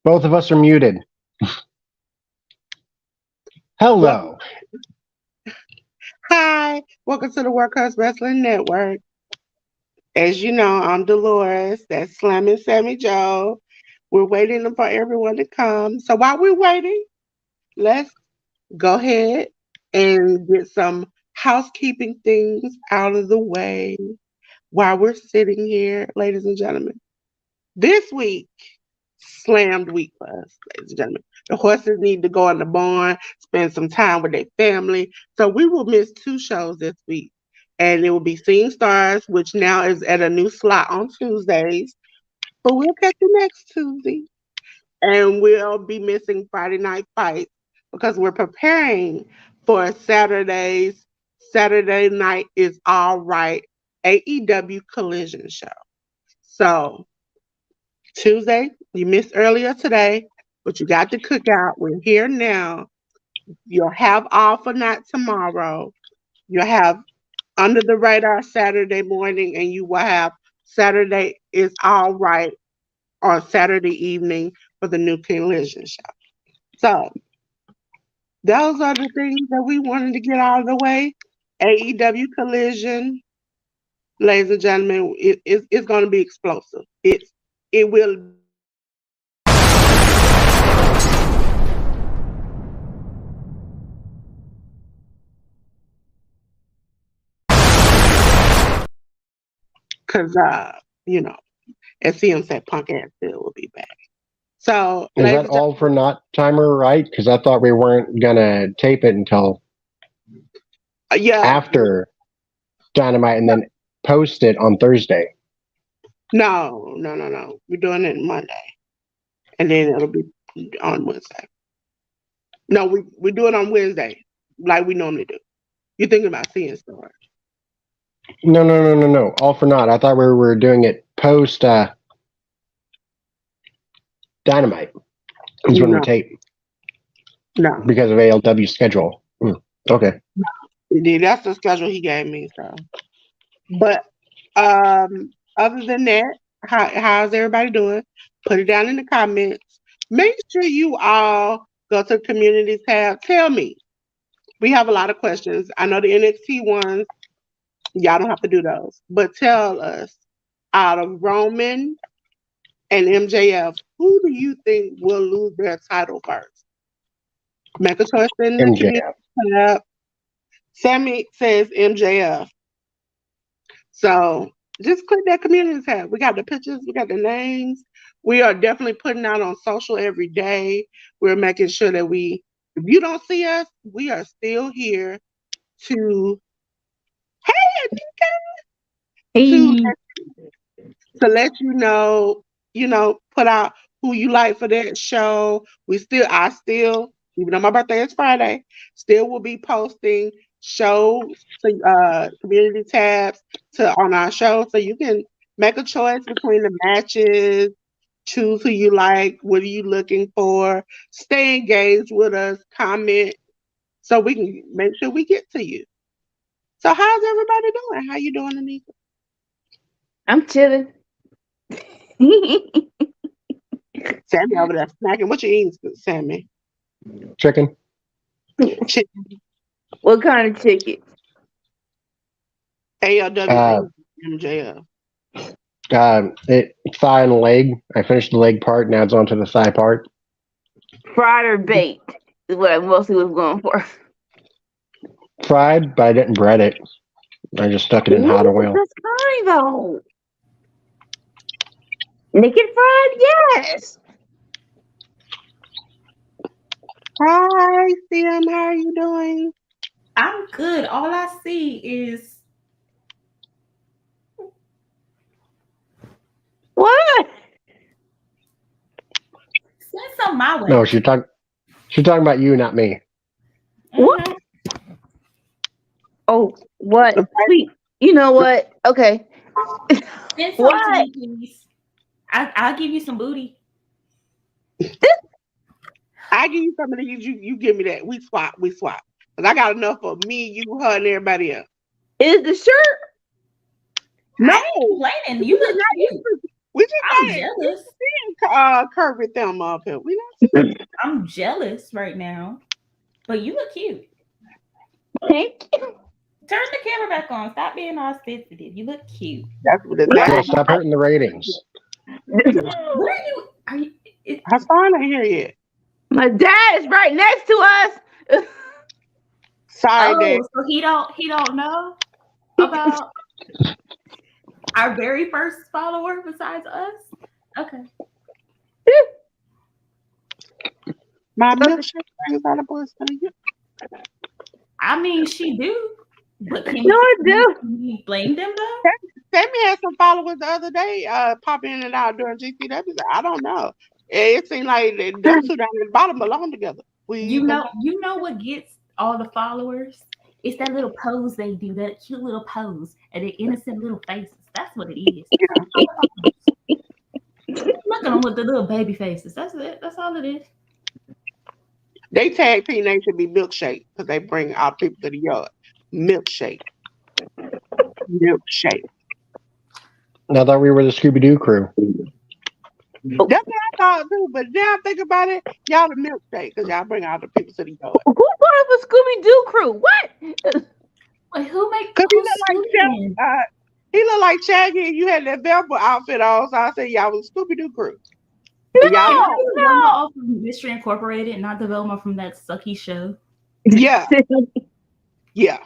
Both of us are muted. Hello. Hi, welcome to the Workhorse Wrestling Network. As you know, I'm Dolores. That's Slamming Sammy Joe. We're waiting for everyone to come. So while we're waiting, let's go ahead and get some housekeeping things out of the way while we're sitting here, ladies and gentlemen. This week, slammed week for us, ladies and gentlemen. The horses need to go in the barn, spend some time with their family. So we will miss 2 shows this week. And it will be Seeing Stars, which now is at a new slot on Tuesdays. But we'll catch you next Tuesday. And we'll be missing Friday Night Fights because we're preparing for Saturday's Saturday Night is All Right AEW Collision show. So Tuesday, you missed earlier today, but you got the cookout. We're here now. You'll have All for Not tomorrow. You'll have Under the Radar Saturday morning, and you will have Saturday is All Right on Saturday evening for the new Collision show. So those are the things that we wanted to get out of the way. AEW Collision, ladies and gentlemen, it's going to be explosive. It will because as CM said, Punk and Phil will be back. So, Is that all for not timer, right? Because I thought we weren't going to tape it until after Dynamite and then post it on Thursday. No. We're doing it Monday. And then it'll be on Wednesday. No, we do it on Wednesday, like we normally do. You're thinking about Seeing Stars. No. All for not. I thought we were doing it post Dynamite. Is when we tape. No. Because of ALW's schedule. Okay. That's the schedule he gave me. So, but other than that, how's everybody doing? Put it down in the comments. Make sure you all go to the community tab. Tell me. We have a lot of questions. I know the NXT ones. Y'all don't have to do those. But tell us, out of Roman and MJF, who do you think will lose their title first? Make a choice in the community tab. Sammy says MJF. So just click that community tab. We got the pictures, we got the names. We are definitely putting out on social every day. We're making sure that if you don't see us, we are still here to, to let you know, put out who you like for that show. I still, even though my birthday is Friday, still will be posting shows, community tabs on our show, so you can make a choice between the matches, choose who you like, what are you looking for, stay engaged with us, comment, so we can make sure we get to you. So how's everybody doing? How you doing, Anika? I'm chilling. Sammy over there snacking. What you eating, Sammy? Chicken. Chicken. What kind of chicken? ALW MJF. Thigh and leg. I finished the leg part. Now it's on to the thigh part. Fried or baked is what I mostly was going for. Fried, but I didn't bread it. I just stuck it in hot oil. That's fine though. Naked fried, yes. Hi, Sam. How are you doing? I'm good. All I see is what? Send some my way. No, she's talking about you, not me. What? Oh, what? Sweet. You know what? Okay. Send some to me, please. I'll give you some booty. I give you some of these. You give me that. We swap. Cause I got enough for me, you, her, and everybody else. Is the shirt? No, I ain't complaining. You look cute. We just I'm got jealous. Kurt with them up here. We not see. I'm jealous right now. But you look cute. Thank you. Turn the camera back on. Stop being all sensitive. You look cute. That's what the Yeah, thing. stop hurting the ratings. What are you? Are you? Hassan ain't here yet. My dad is right next to us. Sorry, Dad. So he don't know about our very first follower besides us. Okay. My milkshake brings out a boys to you. I mean, she do. But can we blame them though? Sammy had some followers the other day pop in and out during GCW. I don't know. It seemed like them two down at the bottom belong together. You know what gets all the followers? It's that little pose they do, that cute little pose, and their innocent little faces. That's what it is. Look at them with the little baby faces. That's it. That's all it is. They tag team name should be Milkshake because they bring our people to the yard. Milkshake. I thought we were the Scooby Doo crew. That's what I thought too, but now think about it, y'all the Milkshake because y'all bring all the people to the yard. Who brought up a Scooby Doo crew? What? Wait, who makes? Because he looked like Shaggy and you had that Velvet outfit on, so I said y'all was Scooby Doo crew. No. Velma from Mystery Incorporated, not the Velma from that sucky show. Yeah. Yeah.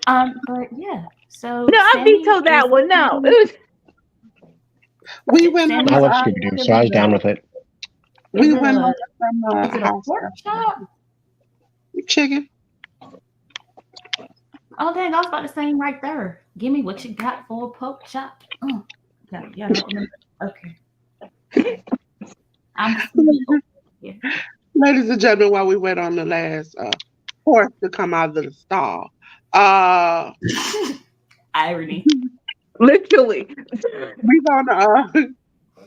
But yeah. So No, I vetoed that one. No. We went I love Scooby Doo, so I was down with it. We went over Is it from a pork chop? chicken. Oh dang, I was about to say right there. Give me what you got for a pork chop. Yeah, don't remember. Okay. Yeah. Ladies and gentlemen, while we wait on the last horse to come out of the stall. Irony. Literally.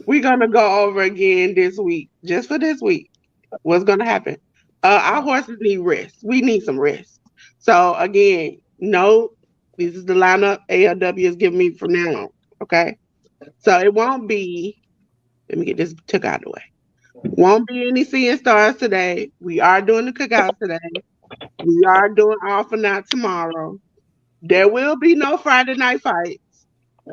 We're gonna go over again this week, just for this week. What's gonna happen? Our horses need rest. We need some rest. So again, no, this is the lineup ALW is giving me from now on. Okay. So it won't be, let me get this took out of the way. Won't be any seeing stars today. We are doing the cookout today. We are doing All for Now tomorrow. There will be no Friday night fights.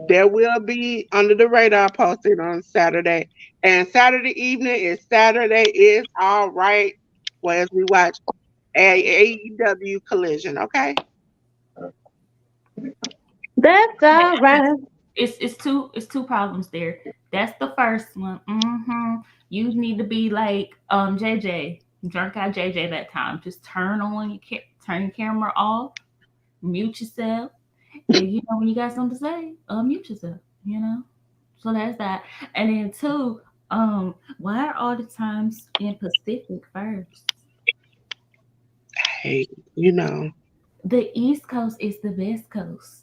There will be Under the Radar posted on Saturday. And Saturday evening is Saturday is all right. Well, as we watch AEW Collision, okay? That's all right. It's two problems there. That's the first one. You need to be like JJ, drunk out JJ that time. Just turn your camera off, mute yourself, and you know when you got something to say, mute yourself. You know. So that's that. And then two, why are all the times in Pacific first? Hey, you know. The East Coast is the best coast.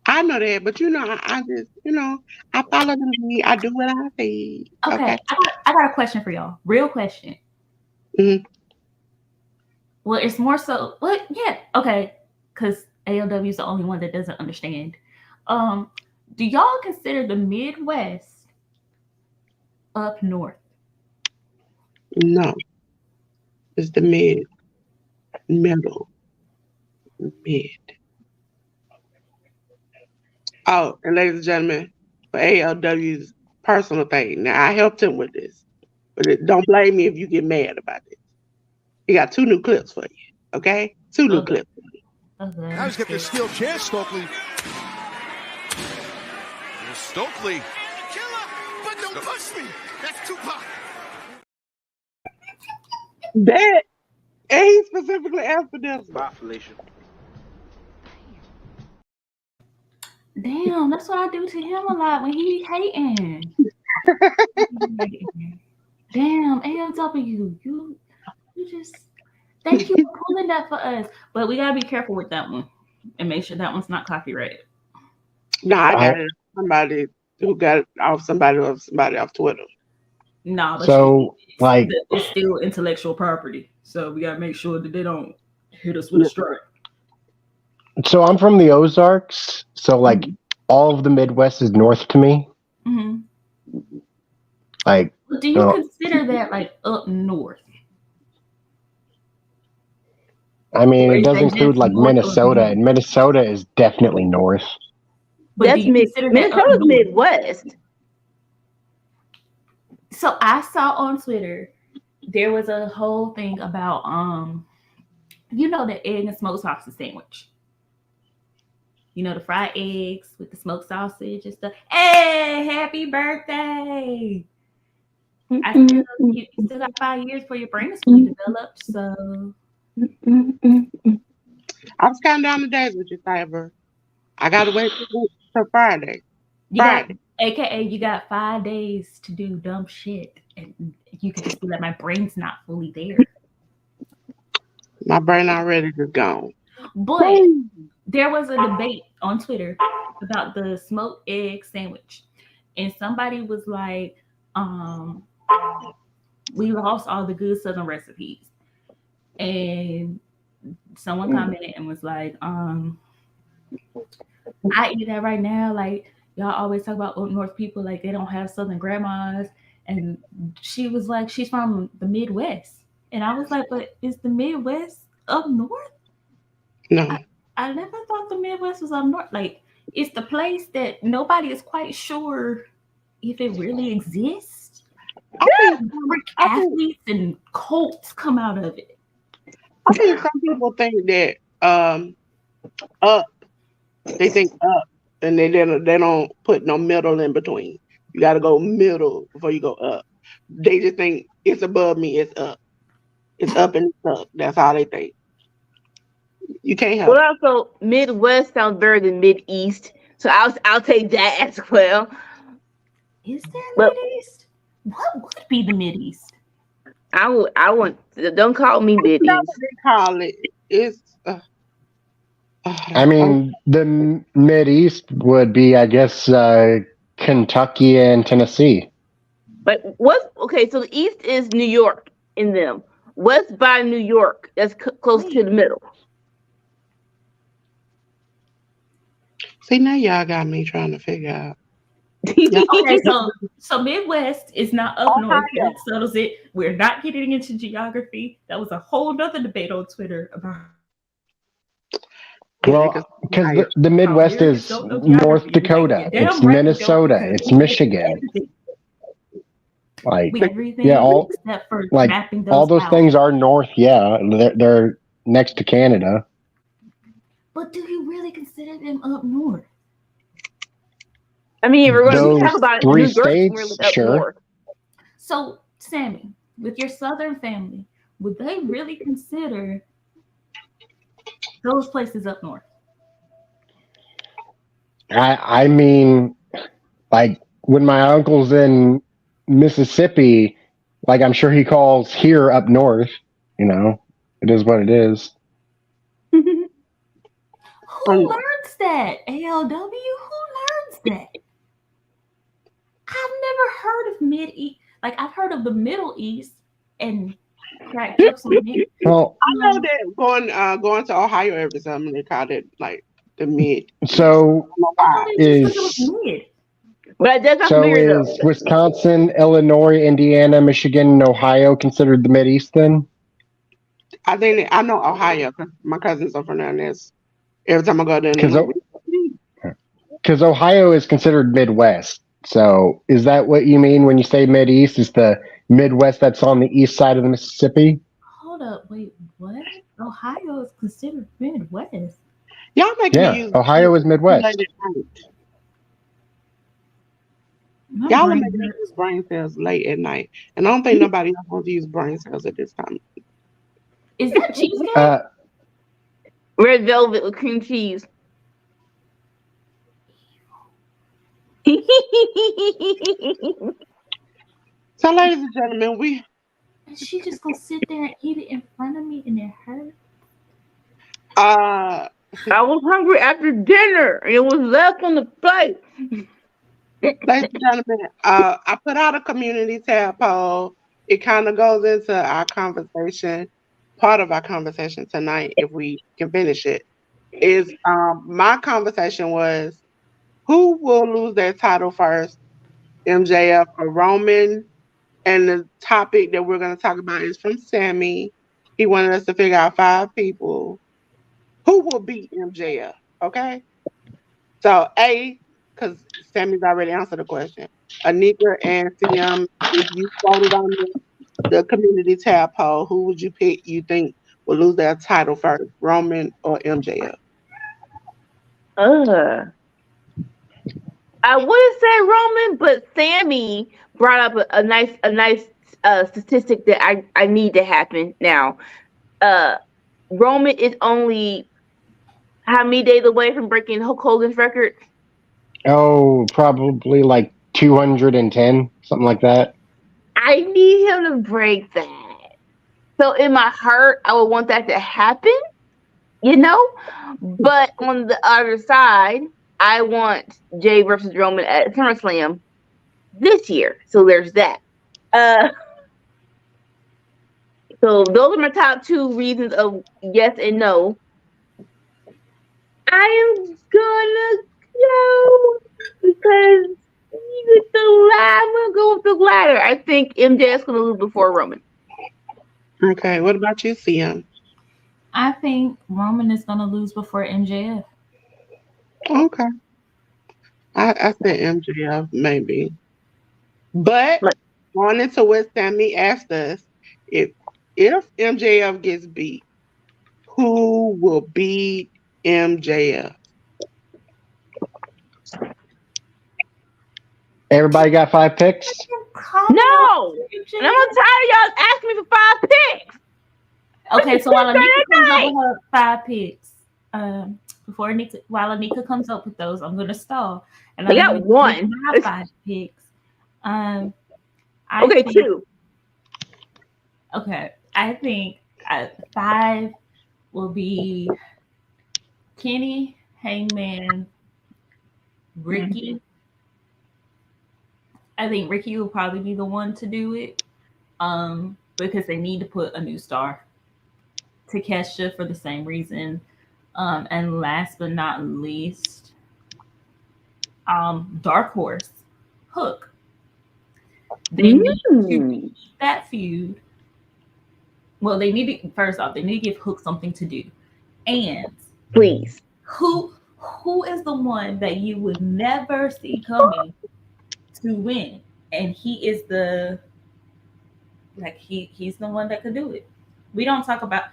I know that, but I just, I follow the lead. I do what I say. Okay. I got a question for y'all. Real question. Mm-hmm. Well, it's more so. Well, yeah. Okay. Because ALW is the only one that doesn't understand. Do y'all consider the Midwest up north? No. It's the middle. Oh, and ladies and gentlemen, for ALW's personal thing. Now, I helped him with this, but don't blame me if you get mad about this. He got 2 new clips for you, okay? 2 new clips. Okay. Now he's got the steel chair, Stokely. Stokely. Killer, but don't push me. That's Tupac. That, and he specifically asked for this. Bye, Felicia. Damn, that's what I do to him a lot when he hating. Damn, ALW, you just thank you for pulling that for us. But we gotta be careful with that one and make sure that one's not copyrighted. No, I got it. Somebody who got it off somebody off Twitter. No, but So, it's still intellectual property. So we gotta make sure that they don't hit us with a strike. So I'm from the Ozarks. So all of the Midwest is north to me. Hmm. Like, Do you consider that like up north? I mean, Or it is does that include just like north of Minnesota, north? and Minnesota is definitely north. But do That's you consider that up Minnesota's north? Midwest. So I saw on Twitter there was a whole thing about you know, the egg and smoked sausage sandwich. You know, the fried eggs with the smoked sausage and stuff. Hey, happy birthday! You still got 5 years before your brain is fully developed. So I was counting down the days with you, Cyber. I gotta wait till Friday. you got, Friday. AKA, you got 5 days to do dumb shit, and you could just be like, my brain's not fully there. My brain already just gone. But there was a debate on Twitter about the smoked egg sandwich, and somebody was like, we lost all the good Southern recipes. And someone commented and was like, I eat that right now. Like, y'all always talk about up north people like they don't have Southern grandmas. And she was like, she's from the Midwest. And I was like, but is the Midwest up north? No. I never thought the Midwest was up north. Like, it's the place that nobody is quite sure if it really exists. I think Athletes and cults come out of it. I think some people think that up. They think up, and they don't put no middle in between. You got to go middle before you go up. They just think it's above me. It's up. It's up and it's up. That's all they think. You can't help. Well, also Midwest sounds better than Mid East, so I'll take that as well. Is there But Mid East? What would be the Mid East? I want don't call me Mid That's East. what they call it. It's. I mean, the Mid East would be, I guess, Kentucky and Tennessee. But what's okay? So the East is New York in them. West by New York, that's close to the middle. See, now y'all got me trying to figure out. Okay, so Midwest is not up north. Ohio. That settles it. We're not getting into geography. That was a whole nother debate on Twitter about. Well, because the Midwest is North Dakota, it's Minnesota, it's Michigan. Like, everything yeah, all except for like mapping all those out. things are north. Yeah, they're next to Canada. But do you really consider them up north? I mean, if we're going to Those talk about three New York, states, we're up sure. north. So, Sammy, with your Southern family, would they really consider those places up north? I mean, like when my uncle's in Mississippi, like I'm sure he calls here up north. You know, it is what it is. Who learns that? ALW? Who learns that? I've never heard of Mid-East. Like, I've heard of the Middle East and cracked up some Mid. Well, I know that going to Ohio every summer they call it like the mid. so Is mid. But that's not so familiar is though. Wisconsin, Illinois, Indiana, Michigan, and Ohio considered the Mid East then? I think I know Ohio because my cousins are from down there. Every time I go there, because Ohio is considered Midwest. So is that what you mean when you say Mid East? Is the Midwest that's on the east side of the Mississippi? Hold up, wait, what? Ohio is considered Midwest. Y'all making me use Ohio is Midwest. Y'all are making me use brain cells late at night, and I don't think nobody else wants to use brain cells at this time. Is that cheesecake? Red velvet with cream cheese. So, ladies and gentlemen, Is she just gonna sit there and eat it in front of me and it hurt? I was hungry after dinner and it was left on the plate. Ladies and gentlemen, I put out a community tab poll. It kind of goes into our conversation, part of our conversation tonight, if we can finish it. Is my conversation was, Who will lose their title first, MJF or Roman? And the topic that we're going to talk about is from Sammy. He wanted us to figure out 5 people who will beat MJF. Okay. So A, because Sammy's already answered the question. Anika and CM, if you voted on the community tab poll, who would you pick? You think will lose their title first, Roman or MJF? I would say Roman, but Sammy brought up a nice statistic that I need to happen now. Roman is only how many days away from breaking Hulk Hogan's record? Oh, probably like 210, something like that. I need him to break that. So in my heart, I would want that to happen, you know? But on the other side, I want Jay versus Roman at SummerSlam this year. So there's that. So those are my top 2 reasons of yes and no. I am gonna go because I'm gonna go with the ladder. I think MJF's gonna lose before Roman. Okay, what about you, CM? I think Roman is going to lose before MJF. Okay. I said MJF, maybe. But going into what Sammy asked us, if MJF gets beat, who will beat MJF? Everybody got 5 picks? No! And I'm tired of y'all asking me for 5 picks. Okay, so while Anika comes up with her 5 picks, while Anika comes up with those, I'm gonna stall. And I got 1. My 5 picks. Okay, 2. Okay, I think 5 will be Kenny, Hangman, Ricky. I think Ricky will probably be the one to do it, because they need to put a new star. Takesha for the same reason, and last but not least, Dark Horse, Hook. They need to eat that feud. Well, they need to first off, they need to give Hook something to do, and please, who is the one that you would never see coming to win, and he is he's the one that could do it. We don't talk about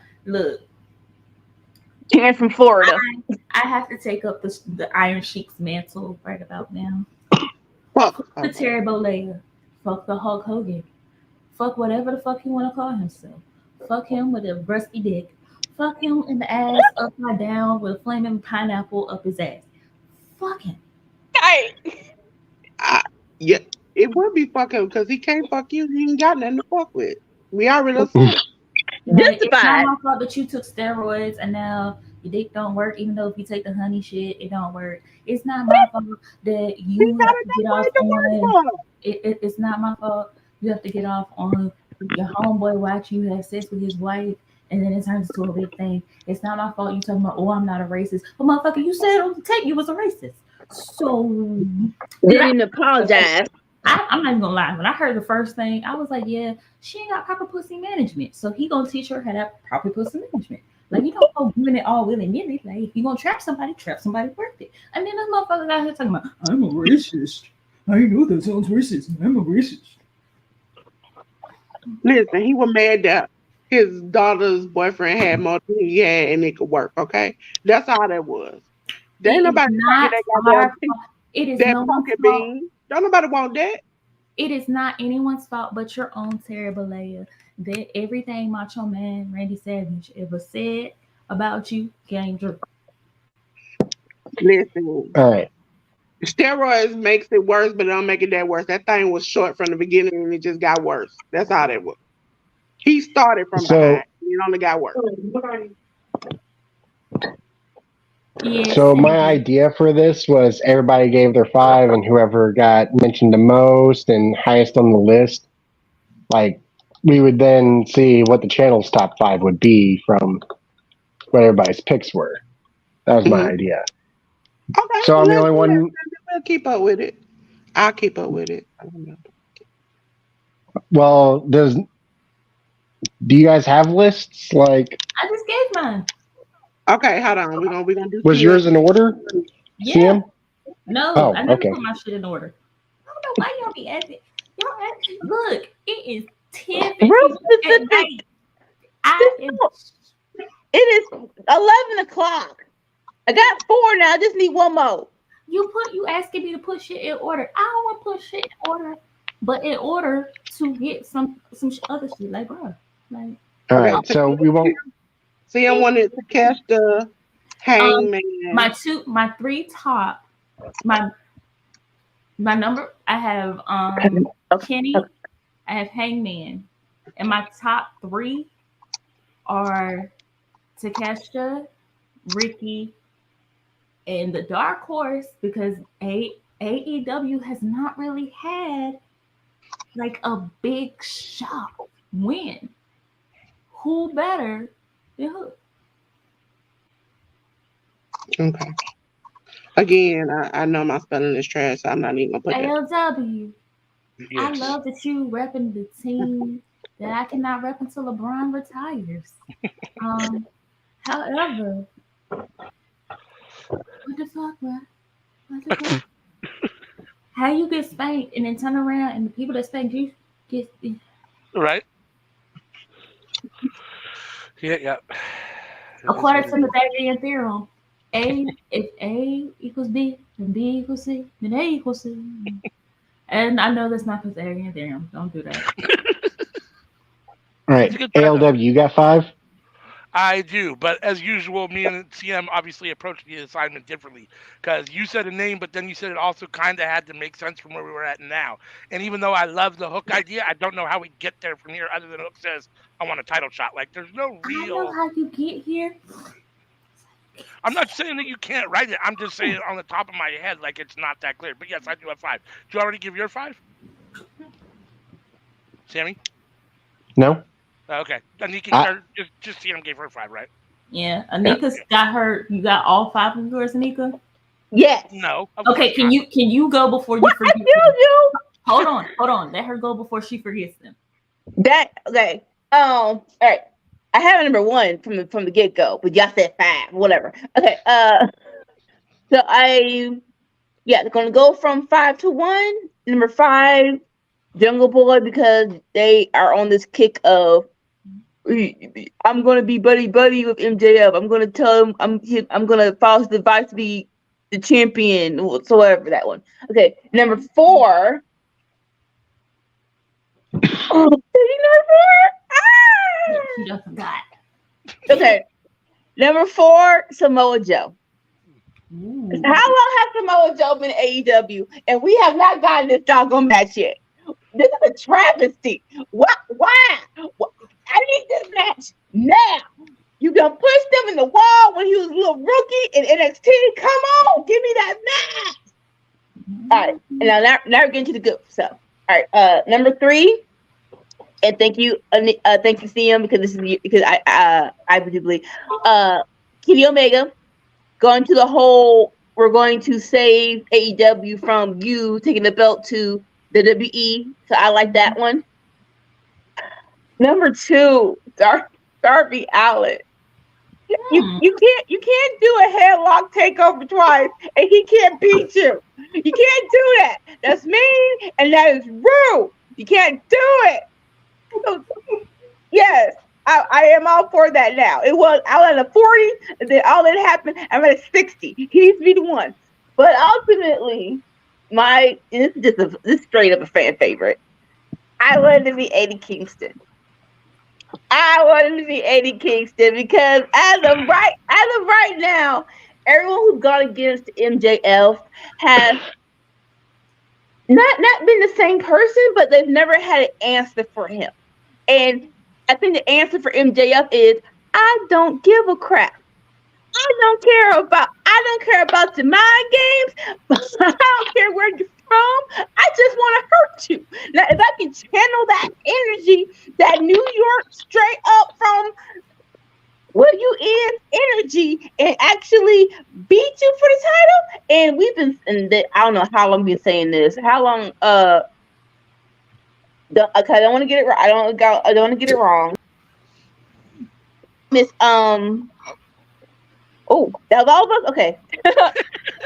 Terrence from Florida. I have to take up the Iron Sheik's mantle right about now. Fuck the Terry Bollea. Fuck the Hulk Hogan. Fuck whatever the fuck he want to call himself. Fuck him with a rusty dick. Fuck him in the ass upside down with a flaming pineapple up his ass. Fuck him. Yeah, it would be fuck him because he can't fuck you. He ain't got nothing to fuck with. We already said. It's not my fault that you took steroids and now your dick don't work, even though if you take the honey shit, it don't work. It's not my fault that you have to get off on it's not my fault you have to get off on your homeboy watch you have sex with his wife and then it turns into a big thing. It's not my fault you talking about, oh, I'm not a racist. But motherfucker, you said on the tape you was a racist. So didn't apologize. I'm not even gonna lie. When I heard the first thing, I was like, yeah, she ain't got proper pussy management. So he gonna teach her how to have proper pussy management. Like, you don't go doing it all willy-nilly. Like, if you gonna trap somebody worth it. And then this motherfucker out here talking about, I'm a racist. I know that sounds racist. I'm a racist. Listen, he was mad that his daughter's boyfriend had more than he had and it could work, okay? That's all that was. There ain't nobody not our fault. It is no one's fault. Don't nobody want that. It is not anyone's fault but your own, Terry Bollea. That everything Macho Man Randy Savage ever said about you came true. Listen. All right. Steroids makes it worse, but it don't make it that worse. That thing was short from the beginning and it just got worse. That's how that was. He started from behind. It only got worse. Yes. So my idea for this was everybody gave their 5 and whoever got mentioned the most and highest on the list, like we would then see what the channel's top 5 would be from what everybody's picks were. That was my idea. Okay. So I'm the only one. We'll keep up with it. I'll keep up with it. I don't know. Well, do you guys have lists? Like, I just gave mine. Okay, hold on. We're gonna do was yours in order? Yeah. CM? No, Oh, I never okay. put my shit in order. I don't know why y'all be asking. Look, it is 10:50 Real at specific. night. I am. It is 11 o'clock. I got 4 now. I just need one more. You asking me to put shit in order. I don't want to put shit in order, but in order to get some other shit, like bro, like All right, so we won't. See, I wanted to catch the Hangman. my 3 top, my number. I have Kenny, I have Hangman, and my top 3 are Takeshita, Ricky, and the dark horse, because AEW has not really had like a big shock win. Who better than Hook? Okay. Again, I know my spelling is trash, so I'm not even gonna put that. ALW. I Yes. love that you repping the team that I cannot rep until LeBron retires. However, what the fuck, bro? What the fuck? How you get spanked and then turn around and the people that spanked you get Right? Yeah. according to the Pythagorean theorem, if A equals B, then B equals C, then A equals C. And I know that's not Pythagorean theorem. Don't do that. All right, It's a good try, though. ALW, you got 5? I do, but as usual, me and CM obviously approached the assignment differently, because you said a name, but then you said it also kind of had to make sense from where we were at now. And even though I love the Hook idea, I don't know how we get there from here other than Hook says, I want a title shot. Like, there's no I know real... how you get here. I'm not saying that you can't write it. I'm just saying it on the top of my head, like it's not that clear. But yes, I do have 5. Did you already give your 5? Sammy? No? Okay. Anika, just CM gave her 5, right? Yeah, Anika's got her. You got all 5 of yours, Anika? Yes. No. Okay, can you go before you forget them? You Hold on. Let her go before she forgets them. okay. All right. I have number 1 from the get go, but y'all said 5, whatever. Okay. So they're gonna go from 5 to 1. Number 5, Jungle Boy, because they are on this kick of I'm gonna be buddy with MJF. I'm gonna tell him I'm gonna follow his advice to be the champion whatsoever. That one. Okay. Number 4. Oh, number 4. She just forgot. Okay. Number 4, Samoa Joe. Ooh. How long has Samoa Joe been in AEW? And we have not gotten this doggone match yet. This is a travesty. Why? I need this match now. You gonna push them in the wall when he was a little rookie in NXT? Come on, give me that match. All right, and now we're getting to the good stuff. All right, number 3, and thank you, CM, because I believe Kenny Omega going to the whole. We're going to save AEW from you taking the belt to the WWE. So I like that one. Number 2, Darby Allin. You can't do a headlock takeover twice and he can't beat you. You can't do that. That's mean and that is rude. You can't do it. Yes, I am all for that now. I was at a 40, and then all that happened, I'm at a 60. He needs to be the one. But ultimately, this is straight up a fan favorite. I wanted to be Eddie Kingston. Because as of right now, everyone who's gone against MJF has not been the same person, but they've never had an answer for him. And I think the answer for MJF is I don't give a crap. I don't care about your mind games. I don't care where you're from. I just want to hurt you. Now, if I can channel that energy, that New York straight up from will you end energy and actually beat you for the title? And we've been, I don't know how long we've been saying this. How long? Okay, I don't want to get it. I don't want to get it wrong. Miss Oh, that was all of us. Okay.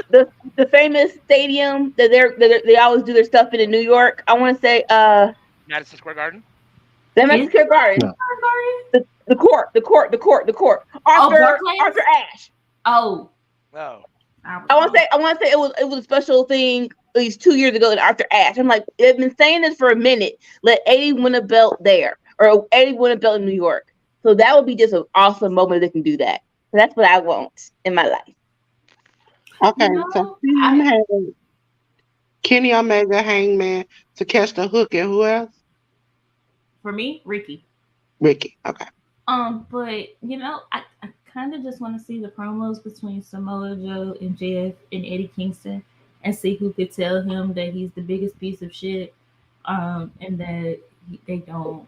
the famous stadium that they always do their stuff in New York. I want to say Madison Square Garden. the Madison Square Garden. No. The court. Arthur Ashe. Oh. Oh. I want to say it was a special thing at least 2 years ago in Arthur Ashe. I'm like, they've been saying this for a minute. Let 80 win a belt there, or 80 win a belt in New York. So that would be just an awesome moment if they can do that. So that's what I want in my life. Okay, so Kenny Omega, Hangman, to catch the hook, and who else? For me, Ricky. Ricky. Okay. But I kind of just want to see the promos between Samoa Joe and JF and Eddie Kingston, and see who could tell him that he's the biggest piece of shit, and that they don't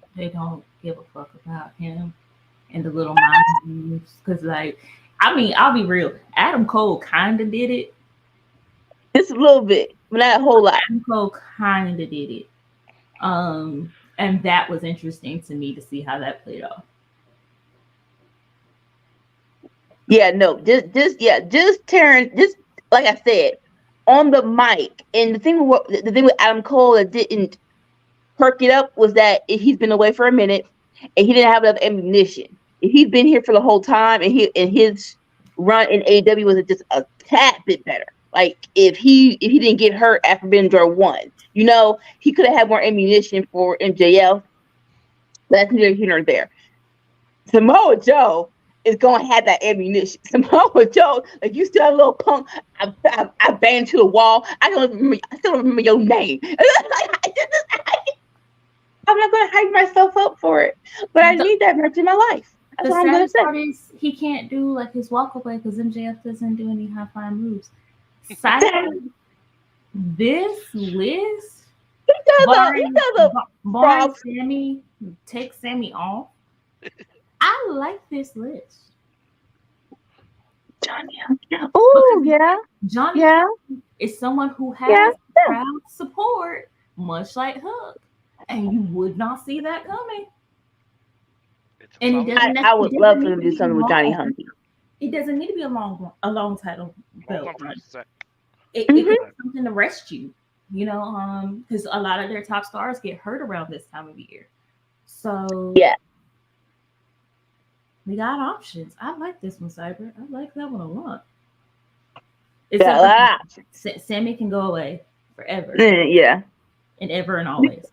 give a fuck about him and the little mind games. Because I'll be real. Adam Cole kind of did it. Just a little bit, but not a whole lot. Adam Cole kind of did it. And that was interesting to me to see how that played off. Yeah, no, just Taryn, just like I said, on the mic. And the thing with Adam Cole that didn't perk it up was that he's been away for a minute and he didn't have enough ammunition. If he'd been here for the whole time and his run in AEW was just a tad bit better. Like if he didn't get hurt after being draw one, he could have had more ammunition for MJF. That's neither here nor there. Samoa Joe is going to have that ammunition. Samoa Joe, like you still a little punk. I banged to the wall. I still don't remember your name. I'm not going to hype myself up for it, but I need that match in my life. That's what I'm going to say. Part is he can't do like his walk away because MJF doesn't do any high flying moves. This list, he does barring Sammy, take Sammy off. I like this list. Johnny. Oh yeah, Johnny is someone who has crowd support, much like Hook, and you would not see that coming. And I would love for them to do something with Johnny Hunky. It doesn't need to be a long title belt. It could be something to rest you, because a lot of their top stars get hurt around this time of year. So we got options. I like this one, Cyber. I like that one a lot. Sammy can go away forever. Yeah. And ever and always.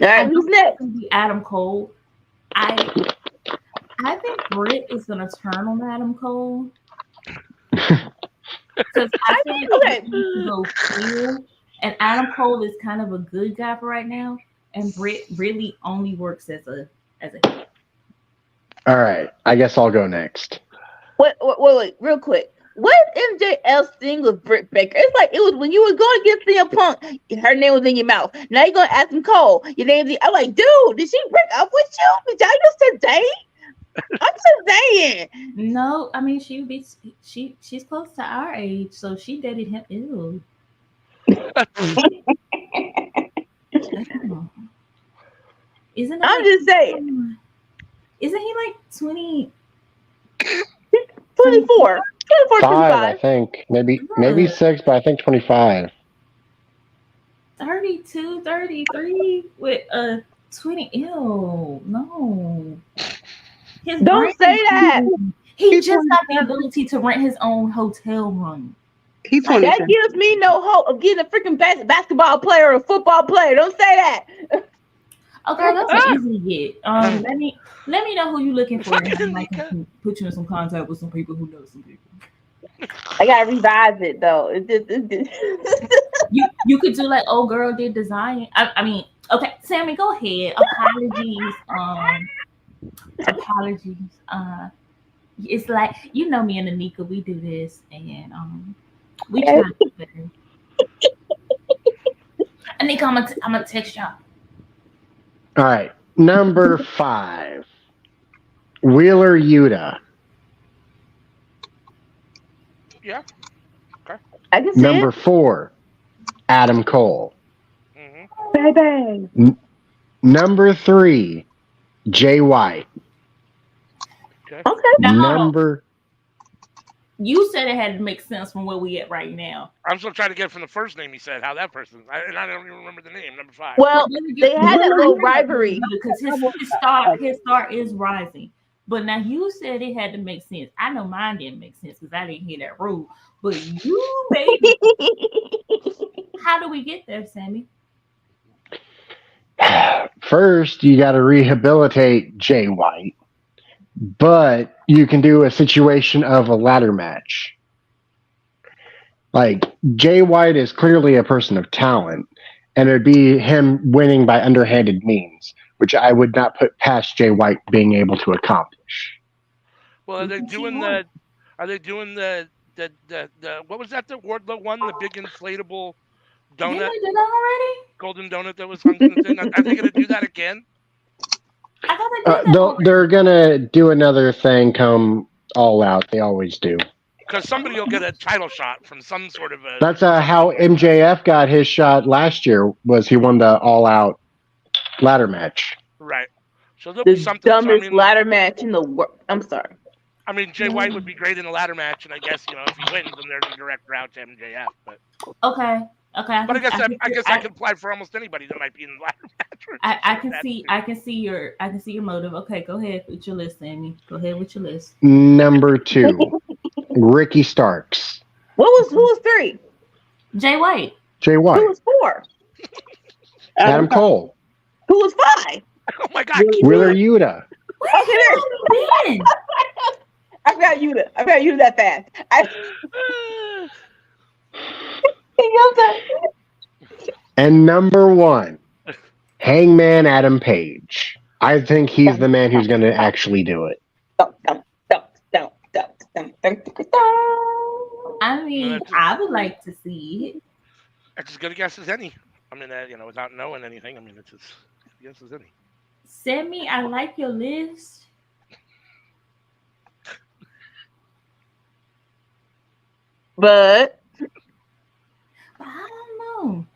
All right, who's next? Adam Cole. I think Britt is gonna turn on Adam Cole. Because I think he needs to go clear, and Adam Cole is kind of a good guy for right now, and Britt really only works as a heel. All right, I guess I'll go next. Wait, real quick. What MJF's thing with Britt Baker? It's like it was when you were going against CM Punk, her name was in your mouth. Now you're gonna ask him Cole. Your name's I'm like, dude, did she break up with you? Did y'all just today? I'm just saying. No, I mean she's close to our age, so she dated him. Ew. Isn't I'm just saying. Isn't he like 20? 24. 5, I think. Maybe 6, but I think 25. 32, 33 with a 20. Ew, no. Don't say that. He just got the ability to rent his own hotel room. That gives me no hope of getting a freaking basketball player or a football player. Don't say that. Okay, that's an easy get. Let me know who you're looking for, and I can put you in some contact with some people who know some people. I gotta revise it though. You could do like old girl did design. I mean, okay, Sammy, go ahead. Apologies. It's like me and Anika, we do this, and we try to do better. I think I'm gonna text y'all. All right. Number 5. Wheeler Yuta. Yeah. I can see Number it. 4. Adam Cole. Mm-hmm. Baby. Number 3. Jay White. Okay. Okay. Now, hold on. Number You said it had to make sense from where we at right now. I'm still trying to get from the first name he said how that person. And I don't even remember the name. Number 5. Well, they had that little rivalry. because his star is rising. But now you said it had to make sense. I know mine didn't make sense because I didn't hear that rule. But you made it. How do we get there, Sammy? First, you got to rehabilitate Jay White, but you can do a situation of a ladder match. Like, Jay White is clearly a person of talent, and it'd be him winning by underhanded means, which I would not put past Jay White being able to accomplish. Well, are they doing the? Are they doing the? What was that? The Wardlow one, the big inflatable Didn't donut, they do that already? golden donut that was hung from the thing. Are they going to do that again? I thought they did that already. They're gonna do another thing come All Out. They always do. Because somebody will get a title shot from some sort of a. That's how MJF got his shot last year. Was he won the All Out ladder match? Right. So there'll be The something. So, I dumbest mean, ladder match in the world. I'm sorry. I mean, Jay White would be great in a ladder match, and I guess if he wins, then there's a direct route to MJF. But Okay. but I guess I can apply for almost anybody that might be in the ladder match. I can see your motive. Okay, go ahead with your list, Sammy. Go ahead with your list. Number 2, Ricky Starks. Who was 3? Jay White. Jay Who White. was 4? Adam Cole. Who was 5? Oh my God! Wheeler Yuta. Okay, there. I forgot Yuta that fast. And number 1, Hangman Adam Page. I think he's the man who's going to actually do it. I mean, I would like to see it. That's as good a guess as any. I mean, without knowing anything, I mean, it's as good a guess as any. Sammy, I like your list. But I don't know.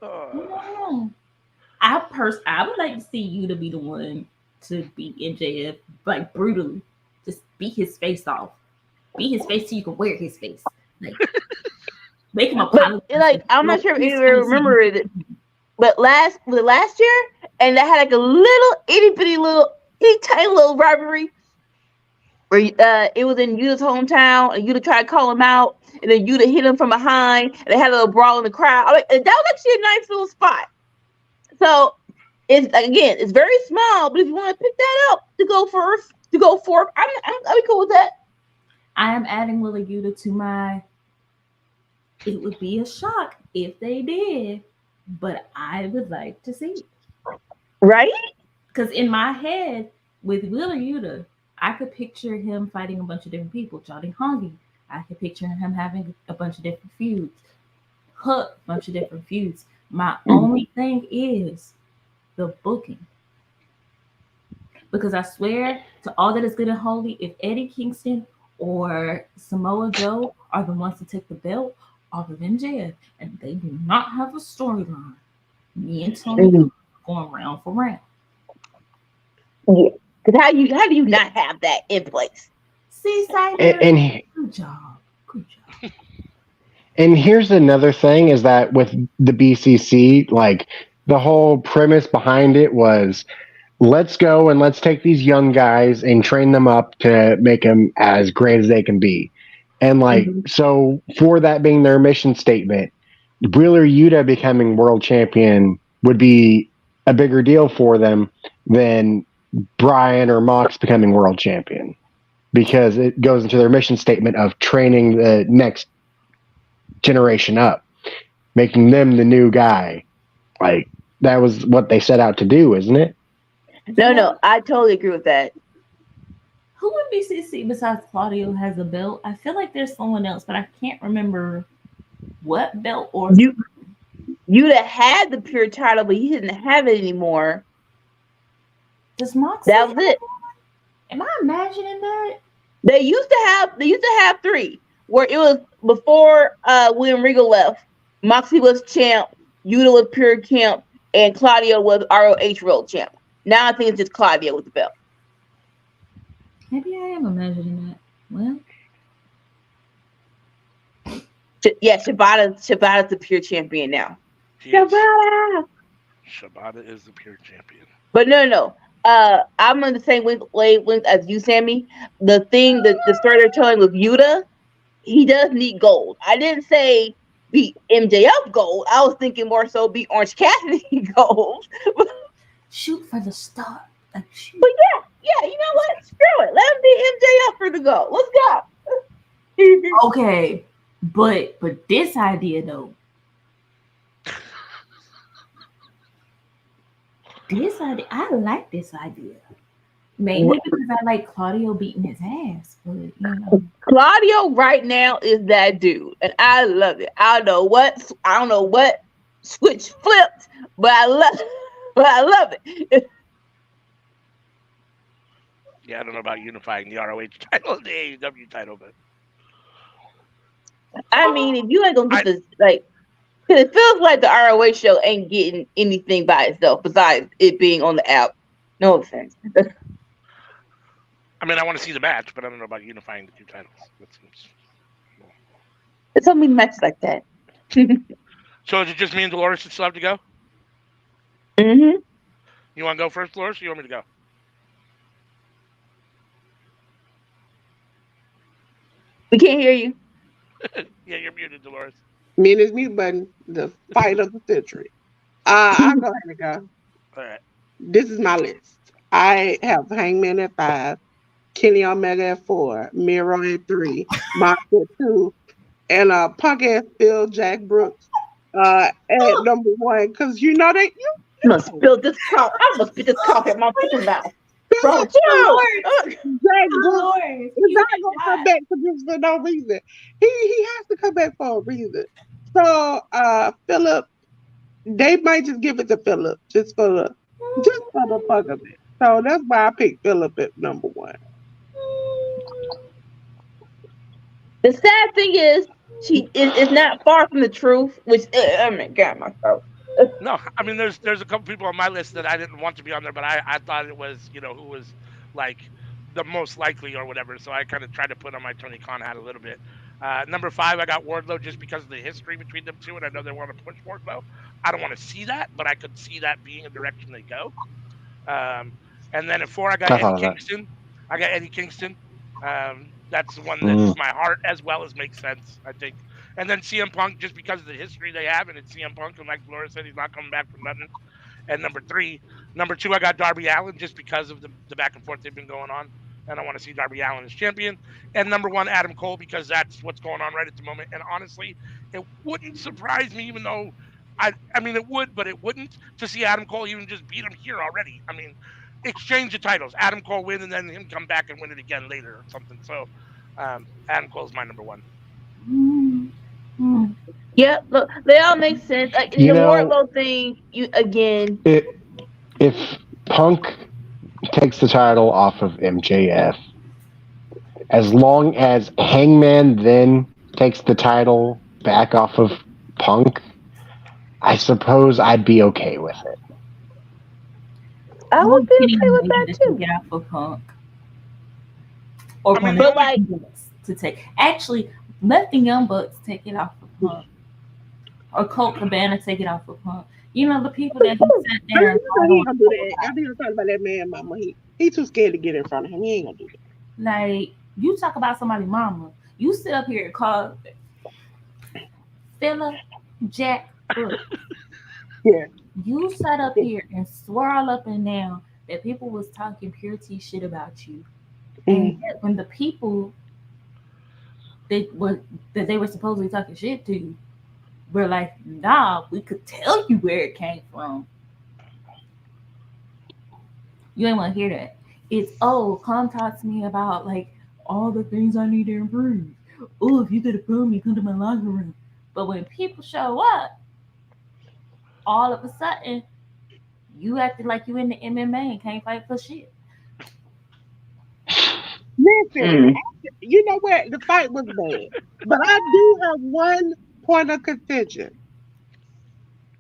I Uh, don't know. I would like to see you to be the one to beat MJF like brutally. Just beat his face off. Beat his face so you can wear his face. Like make him apologize. like I'm not sure if you remember it, but last year, and they had like a little itty bitty little tiny little rivalry where it was in Yuta's hometown, and Yuta tried to call him out, and then Yuta hit him from behind, and they had a little brawl in the crowd. And that was actually a nice little spot. So it's very small, but if you want to pick that up to go fourth, I'll be cool with that. I am adding Willa Yuta to my. It would be a shock if they did, but I would like to see it. Right? Because in my head, with Willa Yuta, I could picture him fighting a bunch of different people. Johnny Hongi. I could picture him having a bunch of different feuds. Hook, a bunch of different feuds. My only thing is the booking. Because I swear to all that is good and holy, if Eddie Kingston or Samoa Joe are the ones to take the belt off of MJF, and they do not have a storyline, me and Tony going round for round. Yeah. Because how do you not have that in place? See, Simon, And good job. Good job. And here's another thing is that with the BCC, like the whole premise behind it was let's go and let's take these young guys and train them up to make them as great as they can be. And like, so for that being their mission statement, Wheeler Yuta becoming world champion would be a bigger deal for them than Brian or Mox becoming world champion, because it goes into their mission statement of training the next generation up, making them the new guy. Like that was what they set out to do, isn't it? No, I totally agree with that. Who in BCC besides Claudio has a belt? I feel like there's someone else, but I can't remember what belt or. Yuta had the pure title, but he didn't have it anymore. Does Moxley? That was it. Am I imagining that? They used to have 3, where it was before William Regal left. Moxley was champ, Yuta was pure champ, and Claudio was ROH World champ. Now I think it's just Claudio with the belt. Maybe I am imagining that. Well, Yeah, Shibata's the pure champion now. Shibata is the pure champion. But no. I'm on the same wavelength as you, Sammy. The story they're telling with Yuta, he does need gold. I didn't say beat MJF gold. I was thinking more so beat Orange Cassidy gold. shoot for the start. But yeah, you know what? Screw it. Let him beat MJF for the gold. Let's go. Okay, but this idea though. I like this idea. Mainly because I like Claudio beating his ass. But you know. Claudio right now is that dude, and I love it. I don't know what switch flipped, but I love it. Yeah, I don't know about unifying the ROH title and the AEW title, but I mean, if you ain't gonna get this, like, because it feels like the ROH show ain't getting anything by itself besides it being on the app. No offense. I mean, I want to see the match, but I don't know about unifying the 2 titles. It's so many matches like that. So is it just me and Dolores that still have to go? Mm-hmm. You want to go first, Dolores, or you want me to go? We can't hear you. Yeah, you're muted, Dolores. Me and his mute button, the fight of the century. I'll go ahead and go. All right. This is my list. I have Hangman at 5, Kenny Omega at 4, Miro at 3, Mox at 2, and Punk ass Phil Jack Brooks at number 1. Because you know they must spill this cough. I must spit this cough at my fucking mouth. Bro, Jack Brooks is not gonna come back for this for no reason. He has to come back for a reason. So Philip, they might just give it to Philip just for the fuck of it. So that's why I picked Philip at number 1. The sad thing is, it's not far from the truth. Which, oh my God, my throat. No, I mean, there's a couple people on my list that I didn't want to be on there, but I thought it was, who was like the most likely or whatever. So I kind of tried to put on my Tony Khan hat a little bit. Number 5, I got Wardlow just because of the history between them two, and I know they want to push Wardlow. I don't want to see that, but I could see that being a direction they go. And then at 4, I got Eddie Kingston. That's the one that's my heart as well as makes sense, I think. And then CM Punk, just because of the history they have, and it's CM Punk, and like Laura said, he's not coming back from nothing. And number 2, I got Darby Allin, just because of the back and forth they've been going on, and I want to see Darby Allin as champion. And number 1, Adam Cole, because that's what's going on right at the moment. And honestly, it wouldn't surprise me, even though I mean, it would, but it wouldn't, to see Adam Cole even just beat him here already. I mean, exchange the titles, Adam Cole win, and then him come back and win it again later or something. So Adam Cole's my number 1. Yeah, look, they all make sense. Like, the Wardlow thing, if Punk takes the title off of MJF, as long as Hangman then takes the title back off of Punk, I suppose I'd be okay with it. I would be okay with that too. Get off of Punk, or to take. Actually, let the Young Bucks take it off of Punk, or Colt Cabana take it off of Punk. You know, the people that he sat there. He ain't gonna do that. I think I'm talking about that man, mama. He too scared to get in front of him. He ain't gonna do that. Like, you talk about somebody, mama. You sit up here and call Philip Jack Brooks. Yeah. You sat up here and swore all up and down that people was talking pure tea shit about you. And yet when the people that they were supposedly talking shit to were like, nah, we could tell you where it came from. You ain't want to hear that. It's, come talk to me about like all the things I need to improve. Oh, if you get a problem, you come to my locker room. But when people show up, all of a sudden you acted like you in the MMA and can't fight for shit. Listen, you know what? The fight was bad, but I do have one point of contention.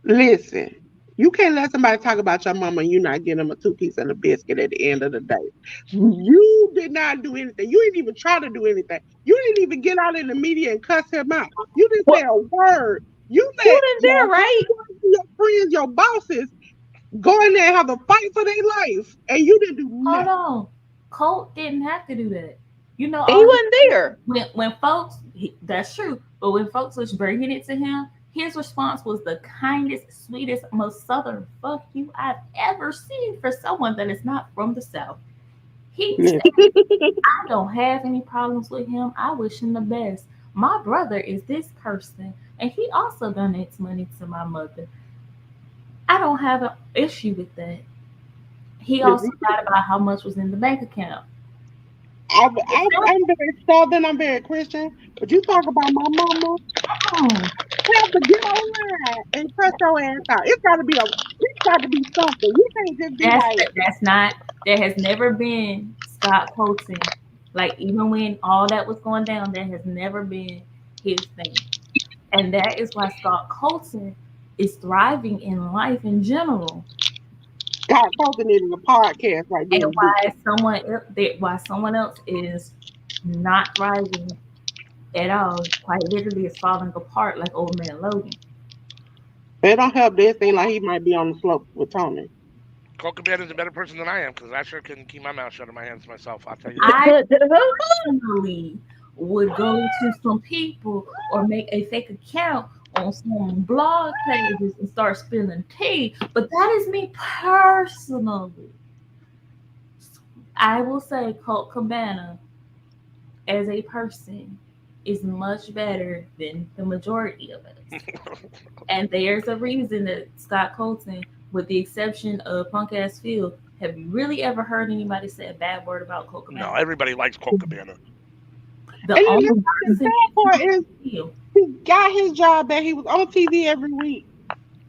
Listen, you can't let somebody talk about your mama and you not getting them a 2 piece and a biscuit at the end of the day. You did not do anything. You didn't even try to do anything. You didn't even get out in the media and cuss him out. You didn't say a word. You He let was your there, right? homeboys, your friends, your bosses go in there and have a fight for their life, and you didn't do Hold nothing. on. Colt didn't have to do that. You know, He all wasn't there. when folks, that's true, but when folks was bringing it to him, his response was the kindest, sweetest, most southern fuck you I've ever seen for someone that is not from the South. He Listen, said, I don't have any problems with him. I wish him the best. My brother is this person, and he also donates money to my mother. I don't have an issue with that. He also listen. lied about how much was in the bank account. I'm very Southern, I'm very Christian, but you talk about my mama, Oh, you have to get online and cut your ass out. It's got to be something. You can't just be like, that's not. There has never been Scott Colton. Like even when all that was going down, that has never been his thing, and that is why Scott Colton is thriving in life in general, God, something needing a podcast right and there. why someone else is not thriving at all. Quite literally, is falling apart like old man Logan. It don't help this thing like he might be on the slope with Tony. Colt Cabana is a better person than I am because I sure couldn't keep my mouth shut in my hands myself. I'll tell you that. I personally would go to some people or make a fake account on some blog pages and start spilling tea. But that is me personally. I will say Colt Cabana as a person is much better than the majority of us. And there's a reason that Scott Colton, with the exception of Punk Ass Phil, have you really ever heard anybody say a bad word about Colt Cabana? No, everybody likes Colt Cabana. The And only then the person sad part is Phil. he got his job back. He was on TV every week.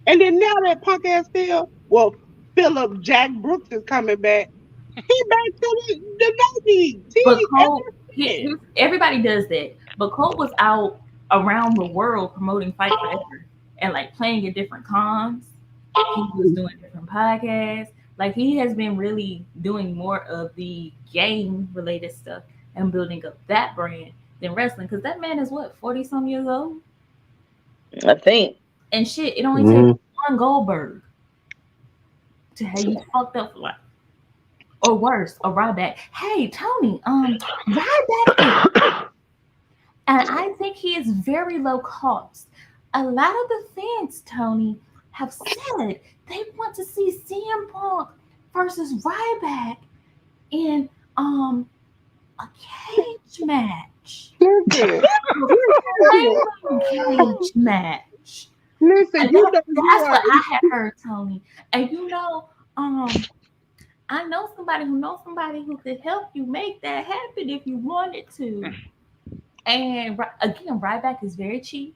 And then now that punk ass Philip Jack Brooks is coming back. He back to the baby. But See, and Colt, that's it. everybody does that. But Colt was out around the world promoting Fight Forever and like playing at different cons. He was doing different podcasts. Like he has been really doing more of the game related stuff and building up that brand than wrestling. Because that man is what, 40 some years old? I think. And shit, it only Mhm. takes one Goldberg to have you fucked up for life. Or worse, a Ryback. Hey, Tony, Ryback is, and I think he is very low cost. A lot of the fans, Tony, have said they want to see CM Punk versus Ryback in a cage match. Listen, A cage match. listen, And you know you that's are. what I had heard, Tony. And you know, I know somebody who knows somebody who could help you make that happen if you wanted to. And again, Ryback is very cheap.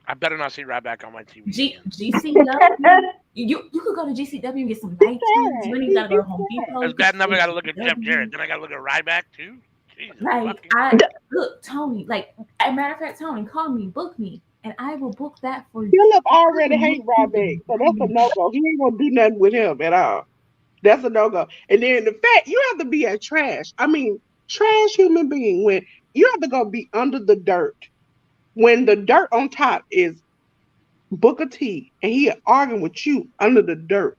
I better not see Ryback on my TV again. GCW, you could go to GCW and get some night teams. You don't even gotta go to Home Depot. It's bad enough I got to look at Jeff Jarrett. Then I got to look at Ryback too. Jesus Like fucking. look, Tony. Like, as a matter of fact, Tony, call me, book me, and I will book that for you. Philip already hate Ryback, so that's a no go. He ain't gonna do nothing with him at all. That's a no go. And then the fact you have to be a trash. I mean, trash human being when you have to go be under the dirt. When the dirt on top is Booker T and he arguing with you under the dirt.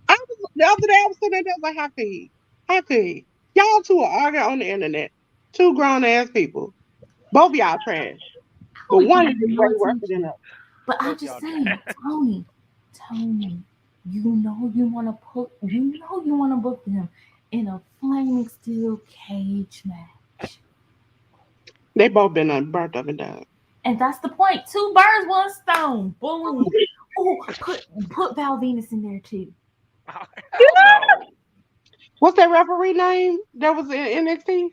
The other day I was sitting there like, how could he? How could he? Y'all two are arguing on the internet. Two grown ass people. Both of y'all trash. But Tony one pays of you no way worse than attention. us. But I'm Both just y'all saying, Tony, you know you want to book them in a flaming steel cage match. They both been burnt up and done. And that's the point. 2 birds, 1 stone. Boom. Oh, put Val Venus in there too. Hell no. What's that referee name that was in NXT?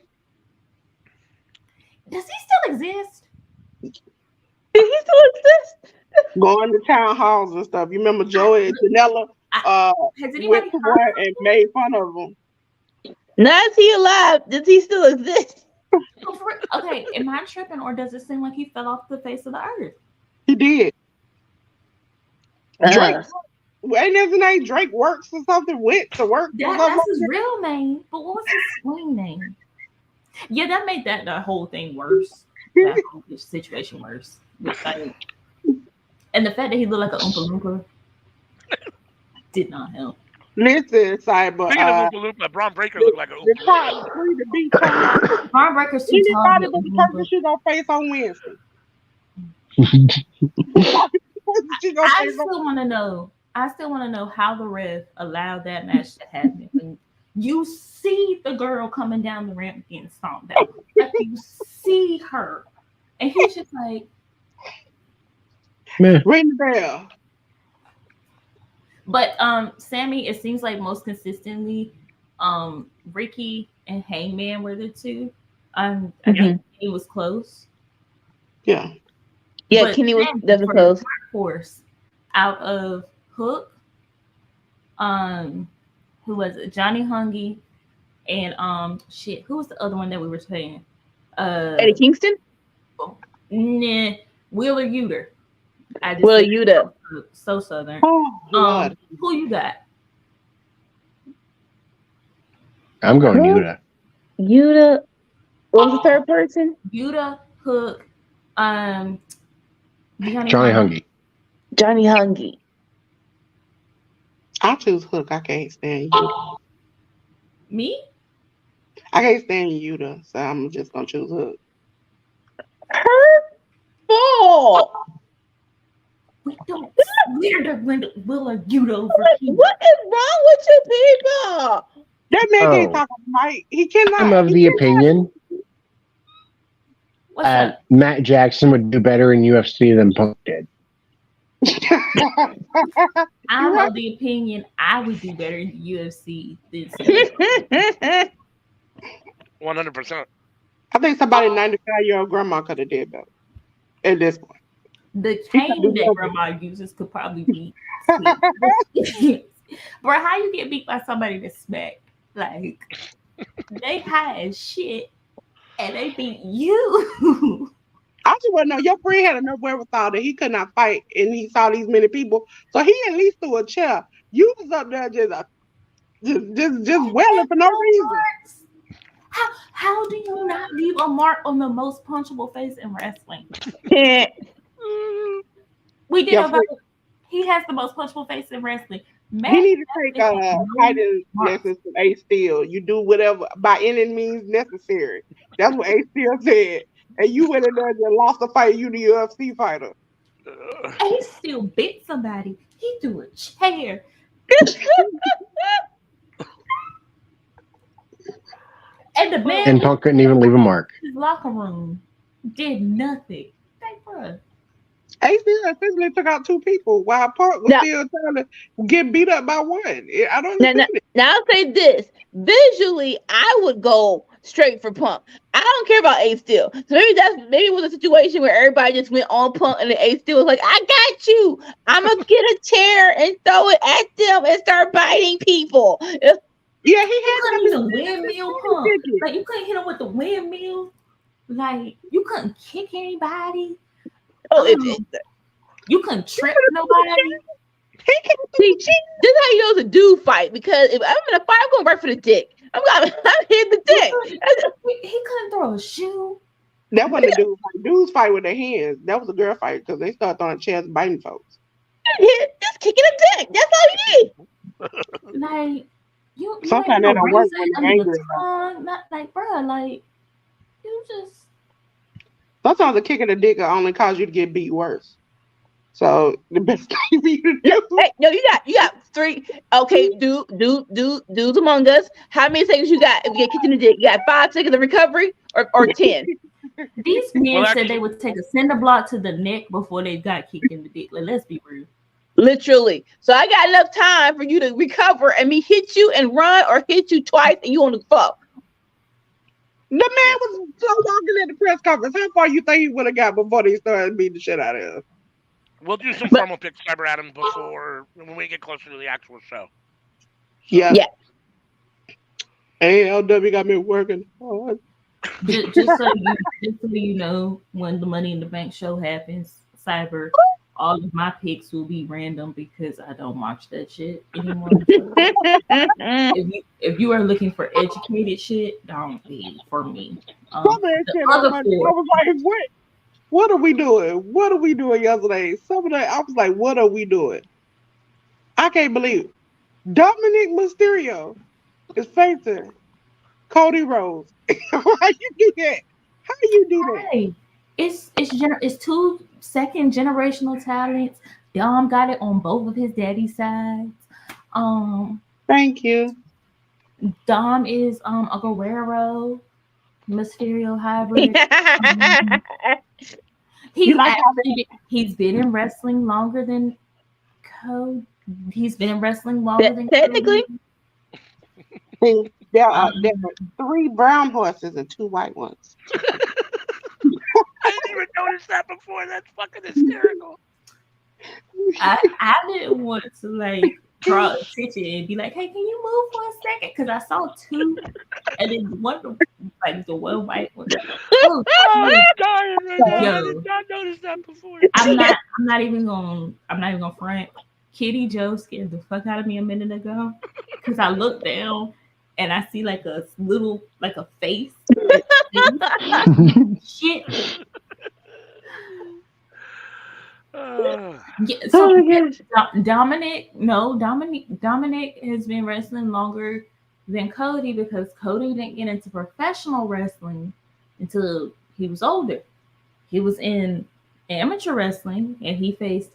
Does he still exist? Did he still exist? Going to town halls and stuff. You remember Joey and Janella Has went anybody to heard? one and made fun of him. Now is he alive? Does he still exist? Okay, am I tripping, or does it seem like he fell off the face of the earth? He did. Drake, Uh, ain't his name Drake Works or something? Went to work or something. That's his real name, but what was his swing name? Yeah, that made the whole thing worse. That whole situation worse. Like, and the fact that he looked like an Oompa Loompa did not help. Listen, sorry, but Speaking of Oompa Loompa, Braun Breaker looked like a the Oompa top Loompa. three to be turned. Braun Breaker's too tall. Anybody to but be the Oompa person Loompa. she gonna face on Wednesday. I still want to know. How the ref allowed that match to happen. When you see the girl coming down the ramp getting stomped out, like you see her, and he's just like, Ring the bell. But Sammy, it seems like most consistently, Ricky and Hangman were the two. I think he was close. Yeah. Yeah, But Kenny was Sammy, definitely for close. the Workhorse, out of Hook, who was it? Johnny Hungy, and who was the other one that we were saying? Eddie Kingston? Nah, Wheeler Yuta. Wheeler Yuta. So Southern. Oh, God. Who you got? I'm going Yuta. Yuta. What was the third person? Yuta, Hook, Johnny Hungy. Hungy. Johnny Hungy. I'll choose Hook. I can't stand Yuta. Me? I can't stand Yuta, so I'm just gonna choose Hook. Hurtful. We don't swear to Wheeler Yuta over here. What is wrong with you people? That man can't talk on the mic. He cannot. I'm of the opinion What's up? Matt Jackson would do better in UFC than Punk did. I'm of the opinion I would do better in the UFC than 100%. I think somebody 95-year-old grandma could have did better at this point. the cane that grandma uses could probably beat. Bro, how you get beat by somebody that's smack? Like, they high as shit and they beat you. I just want to know, your friend had enough wherewithal that he could not fight and he saw these many people. So he at least threw a chair. You was up there just wailing for no reason. How do you not leave a mark on the most punchable face in wrestling? We did about he has the most punchable face in wrestling. He need to take fighting lessons from Ace Steel. You do whatever by any means necessary. That's what Ace Steel said. And you went in there and lost a fight. You the UFC fighter. Ace Steel bit somebody. He threw a chair. And the man And Punk couldn't even leave a mark. in his locker room did nothing. Thank bruh. Ace Steel essentially took out two people while Punk was still trying to get beat up by one. I don't understand it. Now I'll say this. Visually, I would go straight for Punk. I don't care about Ace Steel. So maybe it was a situation where everybody just went on Punk and the Ace Steel was like, I got you. I'm going to get a chair and throw it at them and start biting people. Yeah, he had couldn't use a windmill Punk. Like, you couldn't hit him with the windmill. Like, you couldn't kick anybody. You couldn't trip nobody. See, this is how you know it's a dude fight, because if I'm in a fight, I'm going right for the dick. I'm hitting the dick. He couldn't throw a shoe. That wasn't a dude fight. Dudes fight with their hands. That was a girl fight because they started throwing chairs and biting folks. Just kicking a dick. That's all he did. Like, you sometimes that don't work when you're angry. Not like, bro, like, you just. Sometimes a kick in the dick will only cause you to get beat worse. So the best thing for you to do. Hey, no, you got three. Okay, dudes among us. How many seconds you got if you get kicked in the dick? You got 5 seconds of recovery or 10? These men said they would take a cinder block to the neck before they got kicked in the dick. Like, let's be real. Literally. So I got enough time for you to recover and me hit you and run or hit you twice and you on the fuck. The man was so walking at the press conference. How far you think he would have got before they started beating the shit out of him? We'll do some formal picks, Cyber Adam, before when we get closer to the actual show. Yeah. Yeah. ALW got me working hard. Just so you know, when the Money in the Bank show happens, Cyber, all of my picks will be random because I don't watch that shit anymore. If you are looking for educated shit, don't be for me. Some of that The shit on other Monday, I four, was like, what are we doing? What are we doing yesterday? Some of that, I was like, what are we doing? I can't believe it. Dominic Mysterio is facing Cody Rhodes. How you do that? How you do that? hey, it's two second generational talents. Dom got it on both of his daddy's sides. Thank you. Dom is a Guerrero, Mysterio hybrid. You like how He's been in wrestling longer than Cody. He's been in wrestling longer than Technically. there are 3 brown horses and 2 white ones. I didn't even notice that before. That's fucking hysterical. I didn't want to like draw attention and be like, "Hey, can you move for a second?" Because I saw 2, and then one like the one white one. Oh, I'm dying right now. I Yo. did not notice that before. I'm not even gonna front. Kitty Joe scared the fuck out of me a minute ago because I looked down and I see like a little like a face. Shit. Yeah, so Dominic has been wrestling longer than Cody because Cody didn't get into professional wrestling until he was older. He was in amateur wrestling and he faced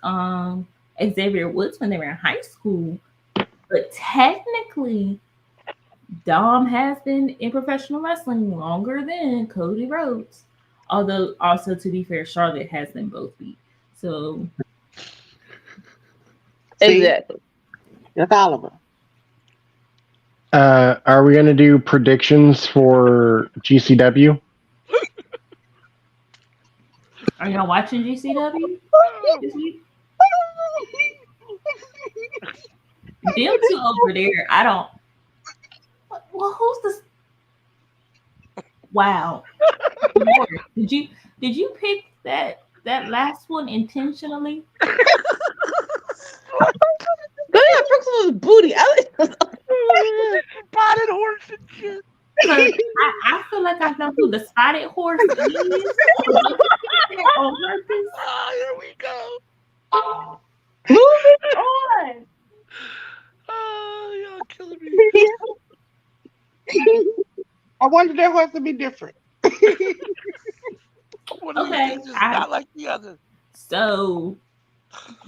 Xavier Woods when they were in high school. But technically, Dom has been in professional wrestling longer than Cody Rhodes. Although, also to be fair, Charlotte has them both beat. So, Exactly. That's Oliver. Are we going to do predictions for GCW? are y'all watching GCW this week? Them two over there, I don't. Well, who's this? Wow, Lord, did you pick that last one intentionally? Go ahead, Brooks' booty. Spotted horse and shit. I feel like I know who the spotted horse is. On purpose. Here we go. Moving on. Oh, y'all killing me. I wanted that horse to be different. One of these Okay, things is not like the other. So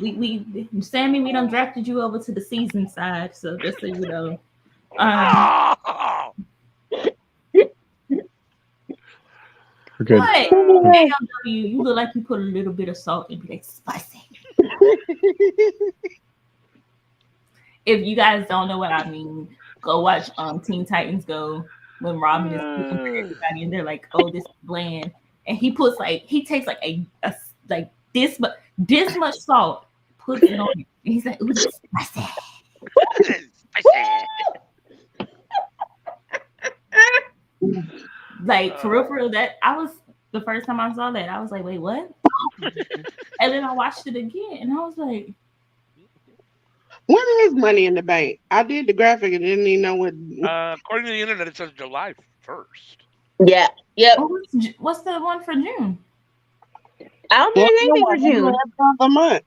we Sammy, we done drafted you over to the season side, so just so you know. Oh! We're good. What? ALW, you look like you put a little bit of salt in it. Spicy. If you guys don't know what I mean, go watch Teen Titans Go when Robin is cooking for everybody and they're like, "Oh, this is bland," and he takes like a like this much salt, puts it on it, and he's like, "Ooh, this is spicy." Like for real, that I was the first time I saw that, I was like, "Wait, what?" And then I watched it again, and I was like, When is Money in the Bank? I did the graphic and didn't even know what. According to the internet, it says July 1st. Yeah. Yep. "Oh, what's the one for June?" I don't think anything for June. A month.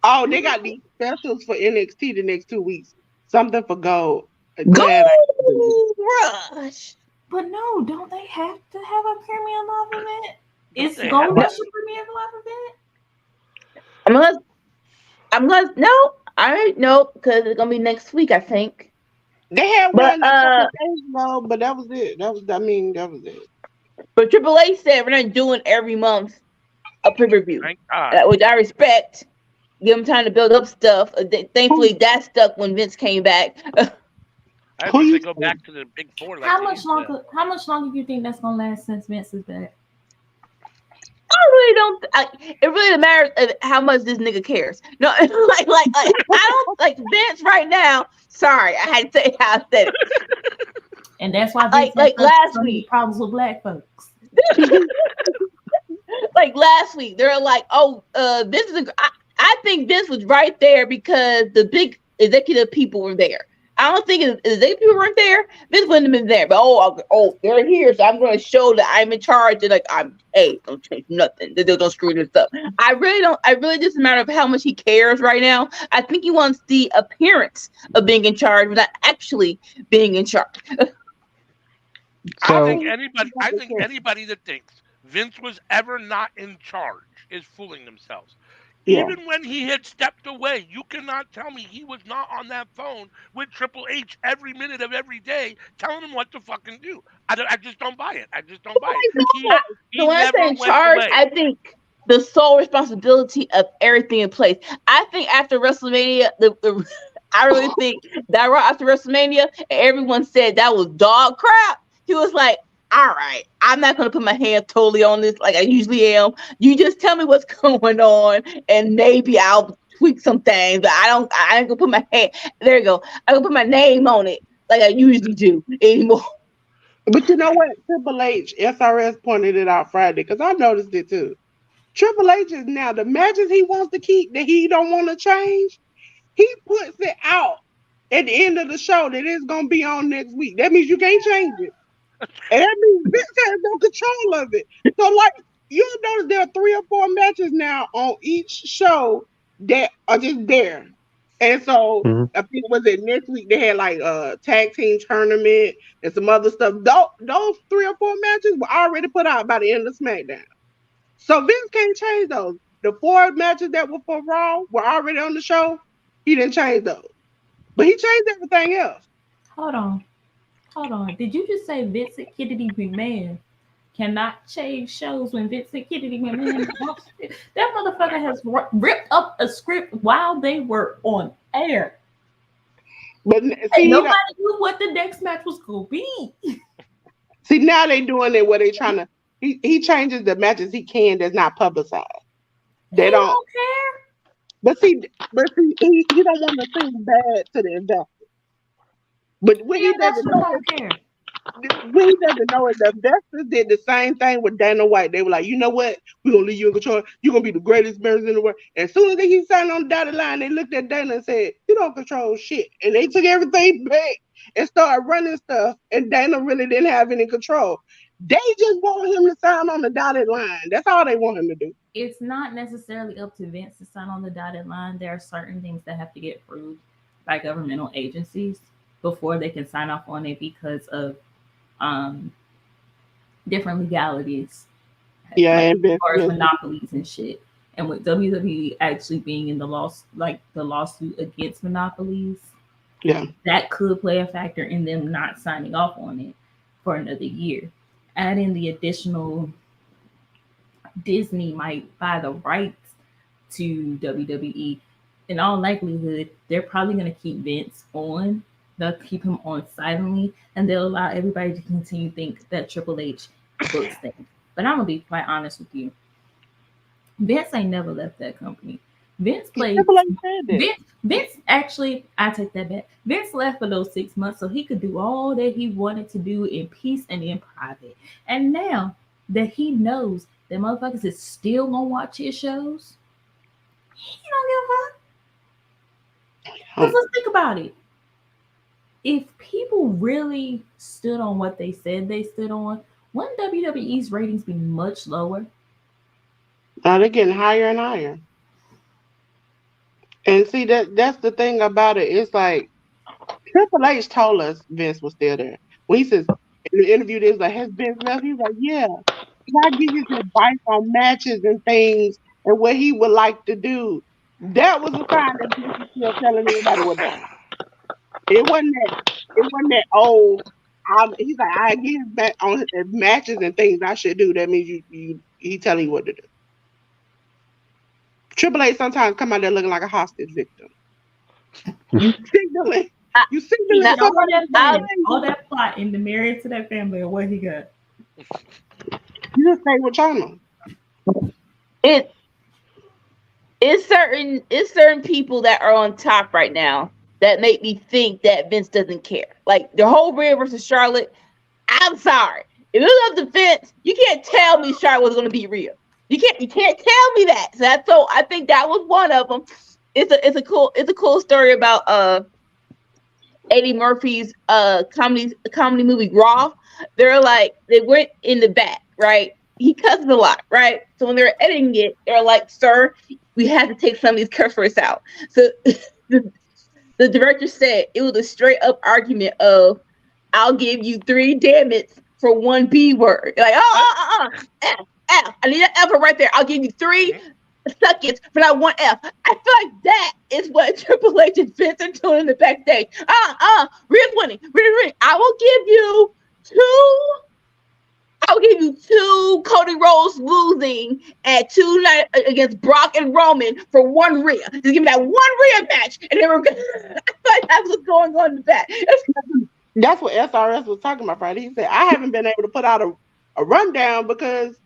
Oh, they got these specials for NXT the next 2 weeks. Something for Gold. Gold Rush. But no, don't they have to have a premium live event? Is They Gold have Rush a premium live event? No, because it's gonna be next week, I think. They had But, one a couple days ago, but that was it. That was it. But Triple H said we're not doing every month a pay-per-view. Thank God. Which I respect. Give them time to build up stuff. Thankfully, that stuck when Vince came back. I wish they go back to the big four. Like How they much used to. longer? How much longer do you think that's gonna last since Vince is back? really don't. It really matters how much this nigga cares. No, like I don't like Vince right now. Sorry, I had to say how I said it. And that's why Vince Like has last so many week. problems with black folks. Like last week, they're like, "Oh, this is." I think Vince was right there because the big executive people were there. I don't think if executive people weren't there, Vince wouldn't have been there. But they're here, so I'm going to show that I'm in charge. And like, don't change nothing. They don't screw this up. I really don't. I really just a matter of how much he cares right now. I think he wants the appearance of being in charge, but not actually being in charge. I think anybody that thinks Vince was ever not in charge is fooling themselves. Yeah. Even when he had stepped away, you cannot tell me he was not on that phone with Triple H every minute of every day, telling him what to fucking do. I just don't buy it. I just don't buy it. He So when I never say in went charge, away. I think the sole responsibility of everything in place. I think after WrestleMania, I really think that right after WrestleMania, everyone said that was dog crap. He was like, all right, I'm not going to put my hand totally on this like I usually am. You just tell me what's going on, and maybe I'll tweak some things. But I ain't going to put my hand. There you go. I can put my name on it like I usually do anymore. But you know what? Triple H, SRS pointed it out Friday because I noticed it too. Triple H is now the matches he wants to keep that he don't want to change. He puts it out at the end of the show that it's gonna be on next week. That means you can't change it, and that means Vince has no control of it. So, like, you'll notice there are 3 or 4 matches now on each show that are just there. And so I think was it next week they had like a tag team tournament and some other stuff. Those 3 or 4 matches were already put out by the end of SmackDown. So Vince can't change those. The 4 matches that were for Raw were already on the show. He didn't change those. But he changed everything else. Hold on. Did you just say Vincent Kennedy McMahon cannot change shows when Vincent Kennedy McMahon wants to? That motherfucker has ripped up a script while they were on air. But see, nobody knew what the next match was going to be. See, now they doing it where they trying to. He changes the matches he can that's not publicized. They don't care. But see, he don't want to seem bad to the investor. But what he doesn't know is the investors did the same thing with Dana White. They were like, you know what? We're going to leave you in control. You're going to be the greatest person in the world. And as soon as he signed on the dotted line, they looked at Dana and said, you don't control shit. And they took everything back and started running stuff. And Dana really didn't have any control. They just want him to sign on the dotted line. That's all they want him to do. It's not necessarily up to Vince to sign on the dotted line. There are certain things that have to get approved by governmental agencies before they can sign off on it because of different legalities. Yeah, like, as far as monopolies and shit. And with WWE actually being in the lawsuit against monopolies, yeah, that could play a factor in them not signing off on it for another year. Add in the additional, Disney might buy the rights to WWE. In all likelihood, they're probably going to keep Vince on. They'll keep him on silently, and they'll allow everybody to continue to think that Triple H books things. But I'm going to be quite honest with you. Vince ain't never left that company. Vince played. Vince actually, I take that back. Vince left for those 6 months so he could do all that he wanted to do in peace and in private. And now that he knows that motherfuckers is still gonna watch his shows, he don't give a fuck. Because let's think about it. If people really stood on what they said they stood on, wouldn't WWE's ratings be much lower? They're getting higher and higher. And see, that's the thing about it. It's like Triple H told us Vince was still there. When he says in the interview, they was like, has Vince left? He was like, yeah. Can I give you some advice on matches and things and what he would like to do? That was a sign that Vince was still telling everybody what to do. It wasn't that old. He's like, I give him back on matches and things I should do. That means he telling you what to do. Triple H sometimes come out there looking like a hostage victim. You signaling. All that plot in the married to that family or what he got. You just stay with China. It's certain people that are on top right now that make me think that Vince doesn't care. Like the whole Rhea versus Charlotte. I'm sorry. If it was up to Vince, you can't tell me Charlotte was going to beat Rhea. You can't tell me that. So I think that was one of them. It's a cool story about Eddie Murphy's comedy movie Raw. They went in the back, right? He cusses a lot, right? So when they're editing it, they're like, "Sir, we had to take some of these curse words out." So the director said it was a straight up argument of, "I'll give you 3 damn it for 1 B word." Like, F, F. I need an F right there. I'll give you 3 seconds for that 1 F. I feel like that is what Triple H and Vince are doing in the backstage. Rhea's winning. I will give you 2. I'll give you 2 Cody Rhodes losing at 2 night against Brock and Roman for 1 Rhea. Just give me that 1 Rhea match, and then we're gonna. I feel like that's what's going on in the back. That's what SRS was talking about Friday. He said, I haven't been able to put out a rundown because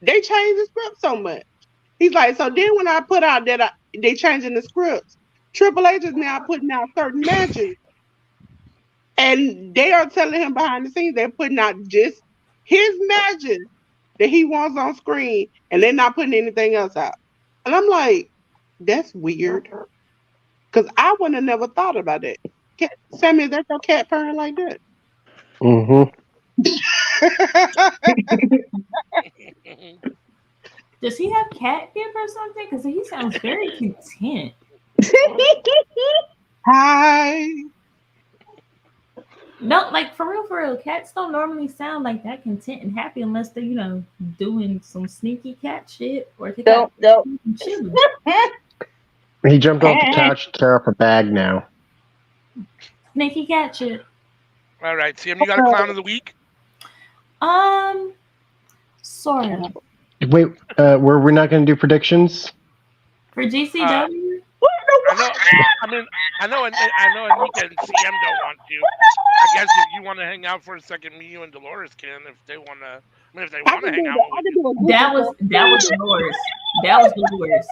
they changed the script so much. He's like, so then when I put out that they changing the scripts, Triple H is now putting out certain matches. And they are telling him behind the scenes they're putting out just his matches that he wants on screen, and they're not putting anything else out. And I'm like, that's weird. Because I wouldn't have never thought about that. Sammy, is that your cat purring like that? Mm-hmm. Does he have catnip or something? Because he sounds very content. Hi. No, like for real, cats don't normally sound like that content and happy unless they're, doing some sneaky cat shit or they got chilling. He jumped off the couch to tear up a bag now. Sneaky cat shit. All right, Sam, you got a clown of the week? Sort of. Wait, were we not going to do predictions? For GCW? I know Anika and CM don't want to. I guess if you want to hang out for a second, me, you and Dolores can. If they want to, if they want to hang out. That was Dolores. That was Dolores.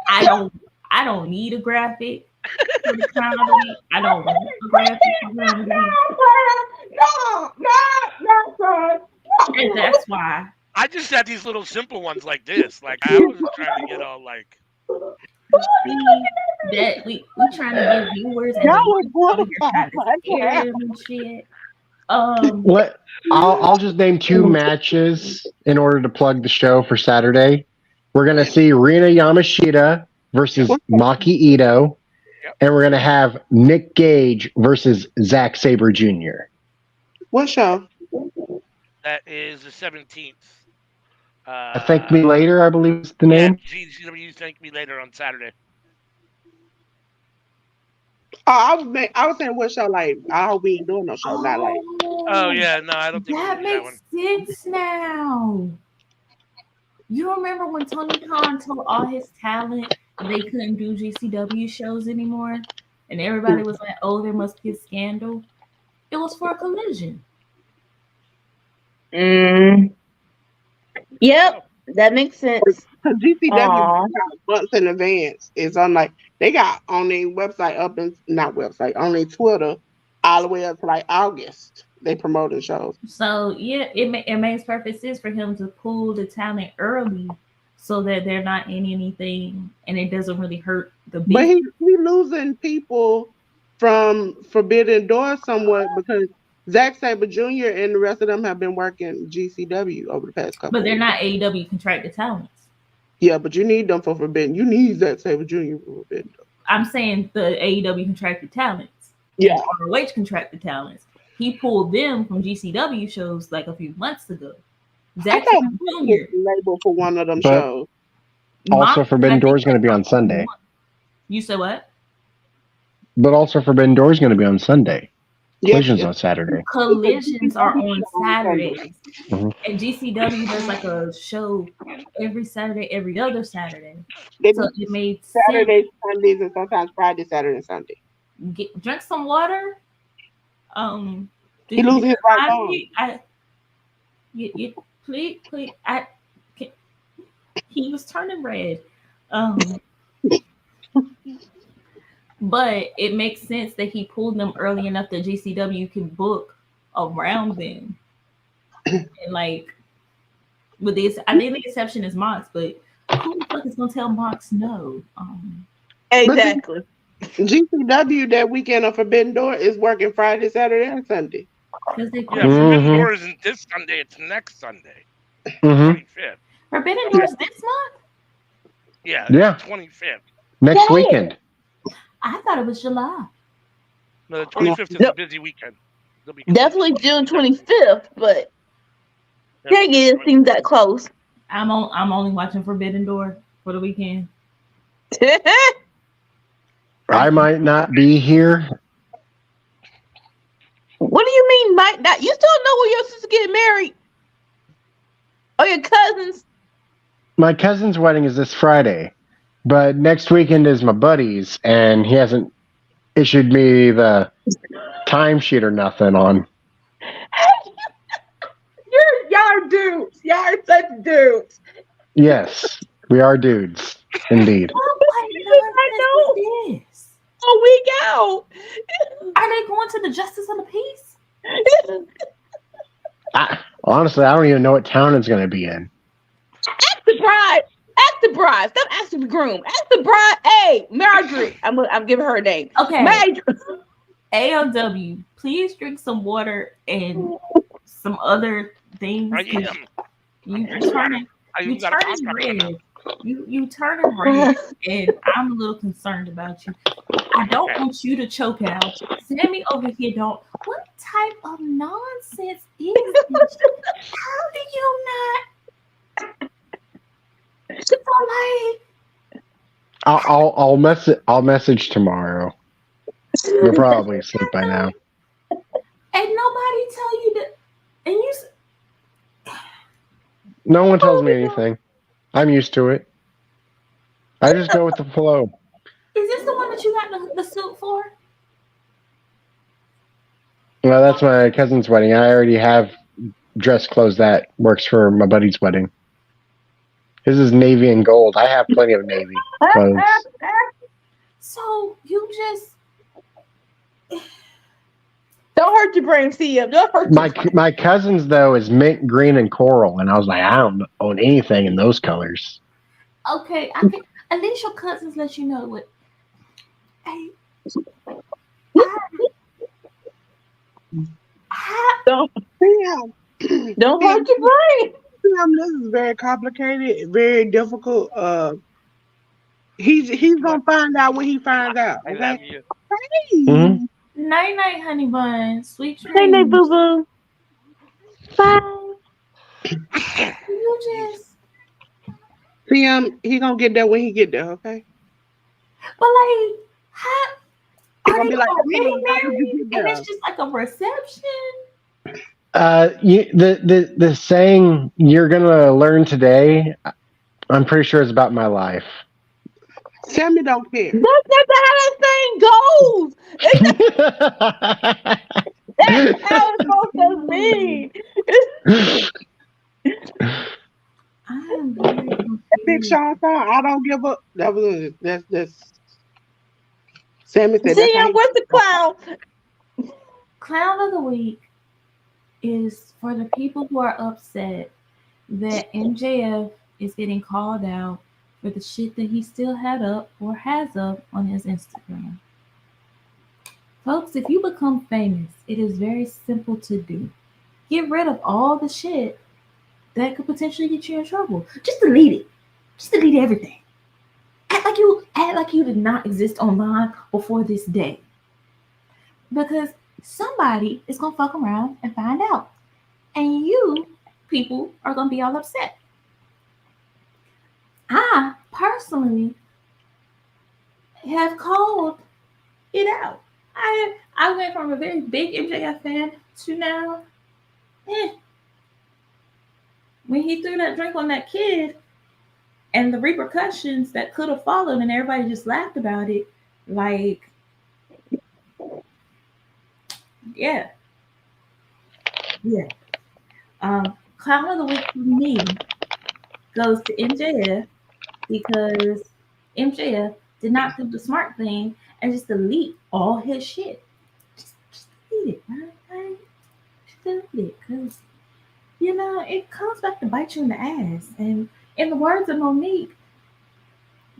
I don't need a graphic for the clown of the week. I don't want a graphic for the clown of the week. And that's why. I just had these little simple ones like this. Like I was just trying to get all like. That we trying to give viewers and shit. What? I'll just name 2 matches in order to plug the show for Saturday. We're gonna see Rina Yamashita versus Maki Ito, and we're gonna have Nick Gage versus Zack Sabre Jr. What show? That is the 17th. Thank Me Later, I believe is the name. Yeah, GCW Thank Me Later on Saturday. Oh, I was saying what show, like, I hope we ain't doing no show, not like. Oh, yeah, no, I don't think that makes sense now. You remember when Tony Khan told all his talent they couldn't do GCW shows anymore? And everybody was like, oh, there must be a scandal. It was for a collision. Yep, that makes sense. GCW months in advance. It's on they got on their website on their Twitter all the way up to like August. They promoting shows. So yeah, it makes perfect sense for him to pull the talent early so that they're not in anything and it doesn't really hurt the business. But he losing people from Forbidden Door somewhat because Zack Sabre Jr. and the rest of them have been working GCW over the past couple. But they're not AEW contracted talents. Yeah, but you need them for Forbidden. You need Zack Sabre Jr. for Forbidden. I'm saying the AEW contracted talents. Yeah. ROH contracted talents. He pulled them from GCW shows like a few months ago. Zack Sabre Jr. label for one of them shows. Also, Forbidden Door is going to be on Sunday. You said what? But also, Forbidden Door is going to be on Sunday. Collisions on Saturday. Collisions are on Saturdays. Mm-hmm. And GCW does like a show every Saturday, every other Saturday. So it made Saturdays, Sundays, and sometimes Friday, Saturday, and Sunday. Drink some water. He loses his right arm. Please. he was turning red. But it makes sense that he pulled them early enough that GCW can book around them. And like, with this, I think the exception is Mox, but who the fuck is gonna tell Mox no? Exactly. GCW that weekend on Forbidden Door is working Friday, Saturday, and Sunday. Because they Yeah, Forbidden Door isn't this Sunday, it's next Sunday. 25th. Forbidden Doors this month? Yeah, Yeah. 25th. Next weekend. I thought it was July. No, the 25th is a busy weekend. Definitely June 25th, but dang it, it seems that close. I'm only watching Forbidden Door for the weekend. I might not be here. What do you mean might not? You still know where your sister getting married? Oh, your cousins? My cousin's wedding is this Friday, but next weekend is my buddy's, and he hasn't issued me the timesheet or nothing on. Y'all are dudes. Y'all are such dudes. Yes, we are dudes, indeed. What nonsense is this? A week out. Are they going to the Justice of the Peace? Honestly, I don't even know what town it's going to be in. Ask the bride. Ask the bride. Stop asking the groom. Ask the bride. Hey, Marjorie. I'm giving her a name. Okay. Marjorie. AOW, please drink some water and some other things. You turning red. You turning red, and I'm a little concerned about you. I don't want you to choke out. Sammy over here don't. What type of nonsense is this? How do you not? I'll message tomorrow. You're probably asleep by now. And nobody tell you that. And you. No one tells me anything. I'm used to it. I just go with the flow. Is this the one that you got the suit for? Well, that's my cousin's wedding. I already have dress clothes that works for my buddy's wedding. His is navy and gold. I have plenty of navy clothes. So you just don't hurt your brain, CM. Don't hurt my cousin's though is mint green and coral, and I was like, I don't own anything in those colors. Okay, I can at least your cousins let you know what. Hey, don't hurt your brain. This is very complicated, very difficult. He's gonna find out when he finds out. Okay. Mm-hmm. Night night, honey bun. Sweet dreams. Night night, boo boo. Bye. You just see him. He gonna get there when he get there. Okay. But like, how? Are they like, already married? And it's just like a reception. The saying "you're gonna learn today," I'm pretty sure is about my life. Sammy don't care. That's not how that thing goes. That's how it's supposed to be. I'm very Big Sean song, I don't give up. That's Sammy said. See, what's the clown? Clown of the week is for the people who are upset that MJF is getting called out for the shit that he still had up or has up on his Instagram. Folks, if you become famous, it is very simple to do. Get rid of all the shit that could potentially get you in trouble. Just delete it. Just delete everything. Act like you did not exist online before this day. Because somebody is going to fuck around and find out. And you people are going to be all upset. I personally have called it out. I went from a very big MJF fan to now, when he threw that drink on that kid and the repercussions that could have followed and everybody just laughed about it, like, yeah. Clown of the week for me goes to MJF because MJF did not do the smart thing and just delete all his shit. Just delete it, right? Just delete it, because it comes back to bite you in the ass. And in the words of Monique,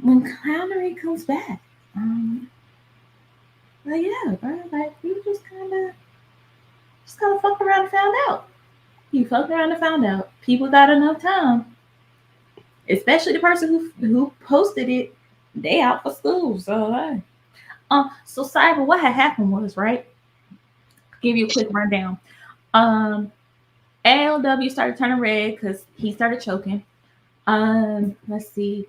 when clownery comes back, like yeah, bro, like you just kind of fucked around and found out. You fucked around and found out. People got enough time, especially the person who posted it. They out for school, so so Cyber, what had happened was, right? Give you a quick rundown. ALW started turning red because he started choking. Let's see.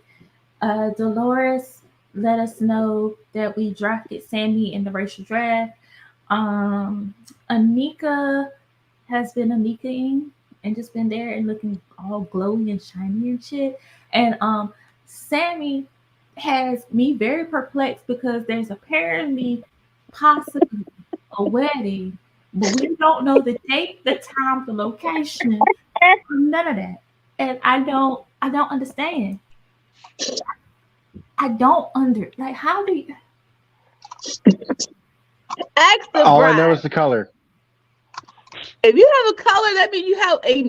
Dolores let us know that we drafted Sammy in the racial draft. Anika has been Anikaing and just been there and looking all glowy and shiny and shit. And Sammy has me very perplexed because there's apparently possibly a wedding, but we don't know the date, the time, the location, none of that. And I don't understand. I don't like, how do you ask the All bride? I know is the color. If you have a color, that means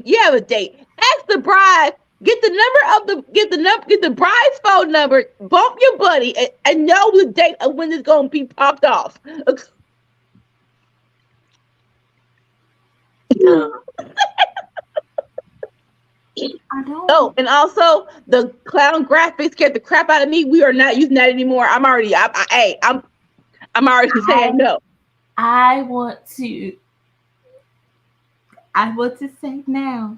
you have a date. Ask the bride. Get the bride's phone number. Bump your buddy and know the date of when it's gonna be popped off. I don't. Oh, and also the clown graphics scared the crap out of me. We are not using that anymore. I'm already saying no. I want to say now.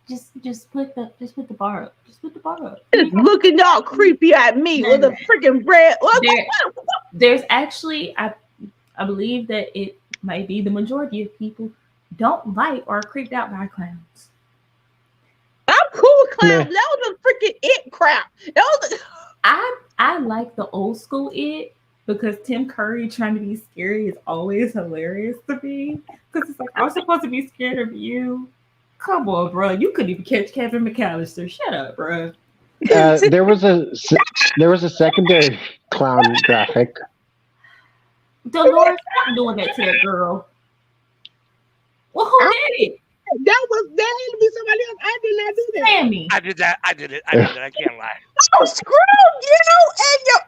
Just put the bar up. Just put the bar up. It's looking all creepy at me with a freaking red. There's actually, I believe that it might be the majority of people don't like or are creeped out by clowns. I'm cool with clowns. That was a freaking it crap. I like the old school it because Tim Curry trying to be scary is always hilarious to me. Because it's like, I'm supposed to be scared of you. Come on, bro. You couldn't even catch Kevin McAllister. Shut up, bro. There was a secondary clown graphic. Dolores not doing that to that girl. Well, who did it? That had to be somebody else. I did not do that. Sammy. I did that. I did it. I can't lie. Oh, screwed you and your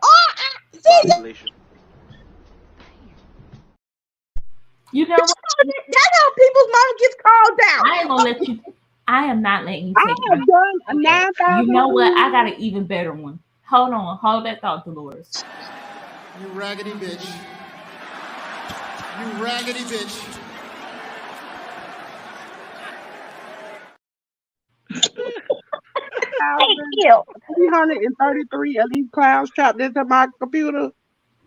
Population. You know what? That's how people's mom gets called out. I ain't gonna let you. I am not letting you I take have my. done a 9,000. You know what? I got an even better one. Hold on. Hold that thought, Dolores. You raggedy bitch. You raggedy bitch. Thank you. 333 of these clowns trapped into my computer.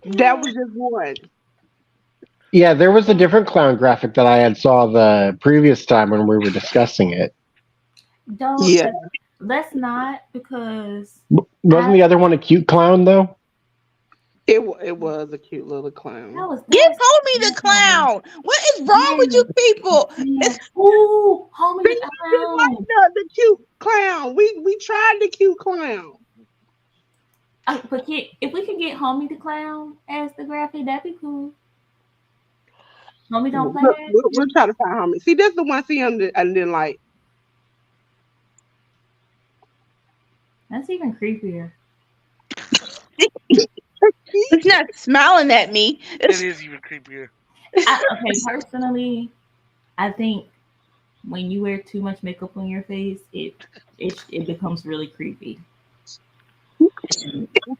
That was just one. Yeah, there was a different clown graphic that I had saw the previous time when we were discussing it. Don't. Yeah. Let's not, because Wasn't the other one a cute clown though? It was a cute little clown. that was. Give homie the clown. What is wrong with you people? Ooh, homie, the Like clown. the cute clown. We tried the cute clown. But if we can get homie the clown as the graphic, that'd be cool. Homie don't play that. We'll try to find homie. See, that's the one and then like. That's even creepier. He's not smiling at me. It is even creepier. Okay, personally, I think when you wear too much makeup on your face, it becomes really creepy. We're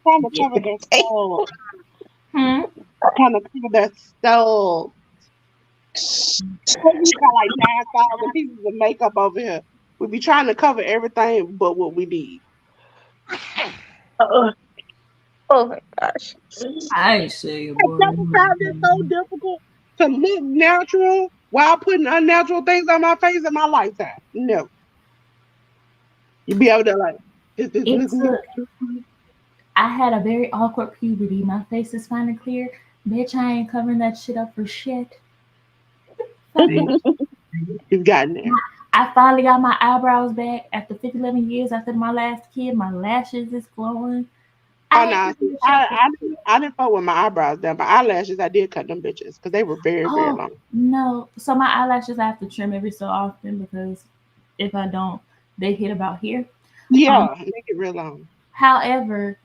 trying to cover that skull. Trying to cover that skull. We got like 9,000 pieces of makeup over here. We be trying to cover everything but what we need. Oh my gosh. I ain't saying I never found it so difficult to look natural while putting unnatural things on my face in my lifetime. No. You be able to like. I had a very awkward puberty. My face is fine and clear. Bitch, I ain't covering that shit up for shit. You've gotten there. I finally got my eyebrows back after 11 years after my last kid. My lashes is glowing. Oh no, see, I didn't fuck with my eyebrows down. My eyelashes, I did cut them bitches because they were very, very long. No, so my eyelashes I have to trim every so often because if I don't, they hit about here. Yeah, make it real long. However,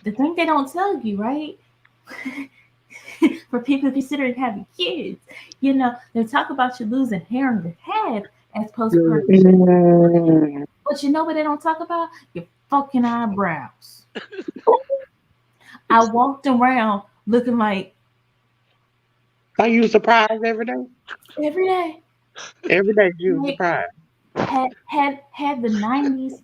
the thing they don't tell you, right? For people considering having kids, you know, they talk about you losing hair on your head as postpartum. But you know what they don't talk about? Your fucking eyebrows. I walked around looking like Are you surprised every day? every day. Every day you Like, surprised. had the 90s,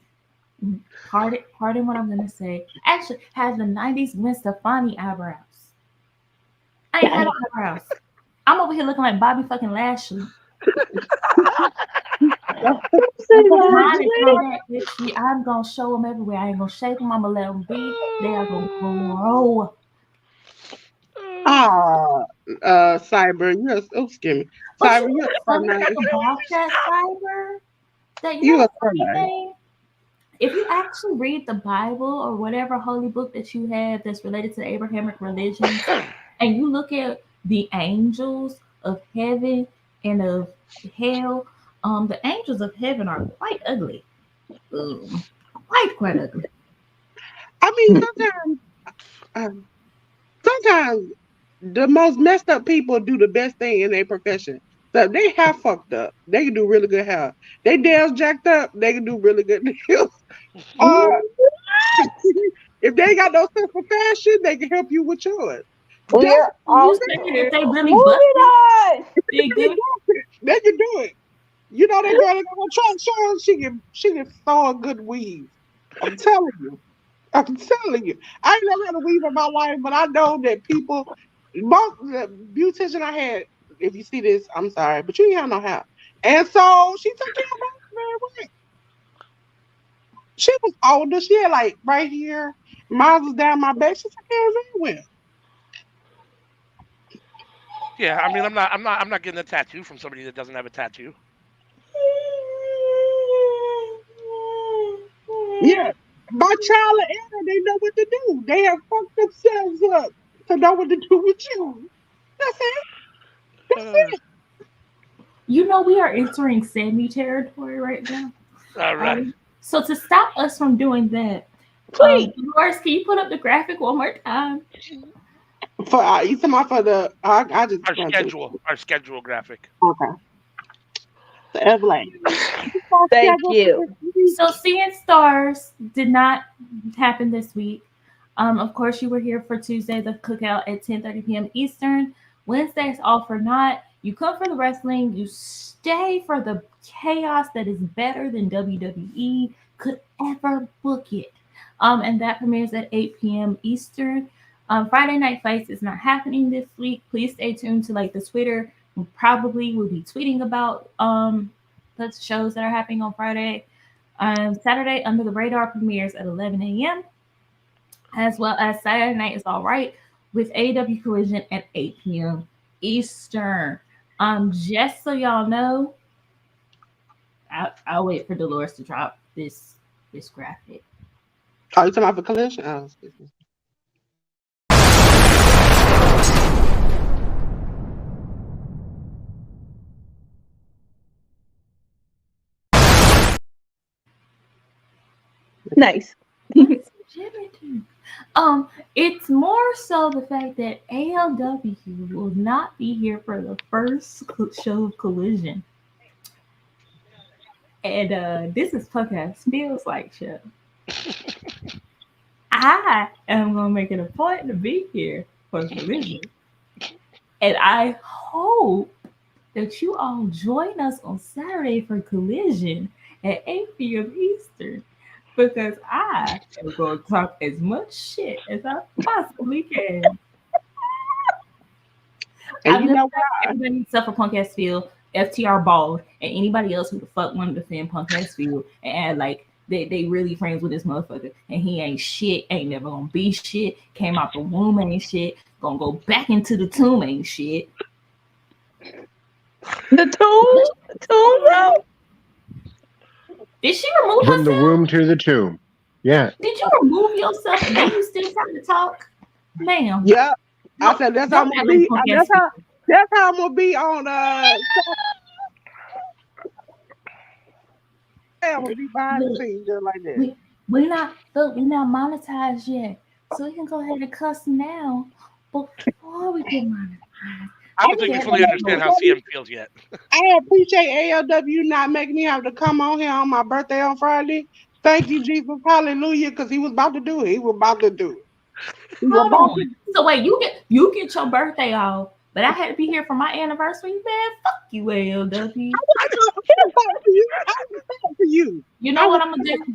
pardon what I'm gonna say. Actually, had the 90s Gwen Stefani eyebrows. I ain't had eyebrows. I'm over here looking like Bobby fucking Lashley. I'm gonna show them everywhere. I ain't gonna shake them. I'm gonna let them be. They are gonna grow. Cyber, you're so skinny. Cyber, you're so nice. About that, Cyber, that You know are the so funny nice. thing? If you actually read the Bible or whatever holy book that you have that's related to the Abrahamic religion, and you look at the angels of heaven and of hell, the angels of heaven are quite ugly. Quite ugly. I mean, sometimes the most messed up people do the best thing in their profession. So if they have fucked up, they can do really good hair. They nails jacked up, they can do really good nails. If they ain't got no sense for fashion, they can help you with yours. We're all If they really moving on. they good. They can do it. You know that girl that got Trump show, she can throw a good weave. I'm telling you. I ain't never had a weave in my life, but I know that people, most the beautician I had, if you see this, I'm sorry, but you ain't have no hair. And so she took care of her very well. She was older. She had like right here, mine was down my back. She took care of it very well. Yeah, I mean, I'm not getting a tattoo from somebody that doesn't have a tattoo. Yeah. My child and Anna, they know what to do. They have fucked themselves up to know what to do with you. That's it. That's it. You know we are entering Sammy territory right now. All right. So to stop us from doing that, Please. Dolores, can you put up the graphic one more time? For you talking about for the I just our schedule graphic. Okay. The Everlane. Thank you. So Seeing Stars did not happen this week. Of course, you were here for Tuesday, the cookout at 10:30 p.m. Eastern. Wednesday's all for naught. You come for the wrestling. You stay for the chaos that is better than WWE could ever book it. And that premieres at 8 p.m. Eastern. Friday Night Fights is not happening this week. Please stay tuned to like the Twitter. We probably will be tweeting about the shows that are happening on Friday. Saturday Under the Radar premieres at 11 a.m. as well as Saturday Night is All Right with AEW Collision at 8 p.m. Eastern. Just so y'all know, I'll wait for Dolores to drop this graphic. Oh, you talking about for Collision? Oh, excuse me. Nice. It's more so the fact that ALW will not be here for the first show of Collision. And this is podcast feels like show. I am gonna make it a point to be here for Collision. And I hope that you all join us on Saturday for Collision at 8 p.m. Eastern. Because I am going to talk as much shit as I possibly can. And you know what? Everybody except for Punk Ass Field, FTR Bald, and anybody else who the fuck wanted to defend Punk Ass Field and add like they really friends with this motherfucker and he ain't shit, ain't never gonna be shit, came out the womb ain't shit, gonna go back into the tomb ain't shit. The tomb, bro. Did she remove From the herself? womb to the tomb. Yeah. Did you remove yourself? And then you still trying to talk, ma'am? Yeah. I said that's how I'm Don't gonna act like be. punk ass That's how I'm gonna be on I'm gonna be behind the Look, scenes just like that. we not monetized yet, so we can go ahead and cuss now before we get monetized. I don't think we fully understand how CM feels yet. I appreciate ALW not making me have to come on here on my birthday on Friday. Thank you, Jesus, hallelujah, because he was about to do it. He was about to do it. Hold on. So wait, you get your birthday off, but I had to be here for my anniversary. Man, fuck you, ALW. I was for you. You know what I'm gonna do?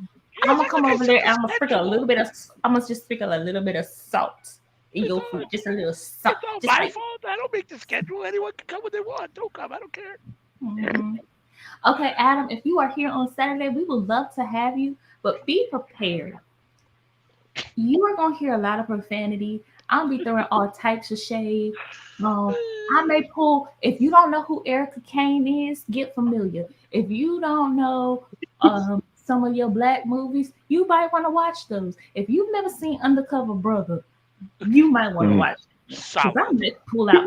I'm gonna come over there and I'm gonna sprinkle a little bit of. I'm gonna just sprinkle a little bit of salt in your food, just a little salt. It's all my fault. I don't make the schedule. Anyone can come when they want. Don't come. I don't care. Mm-hmm. Okay, Adam, if you are here on Saturday, we would love to have you, but be prepared. You are gonna hear a lot of profanity. I'll be throwing all types of shade. I may pull. If you don't know who Erica Kane is, get familiar. If you don't know some of your black movies, you might want to watch those. If you've never seen Undercover Brother, you might want to watch it. Because I'm going to pull out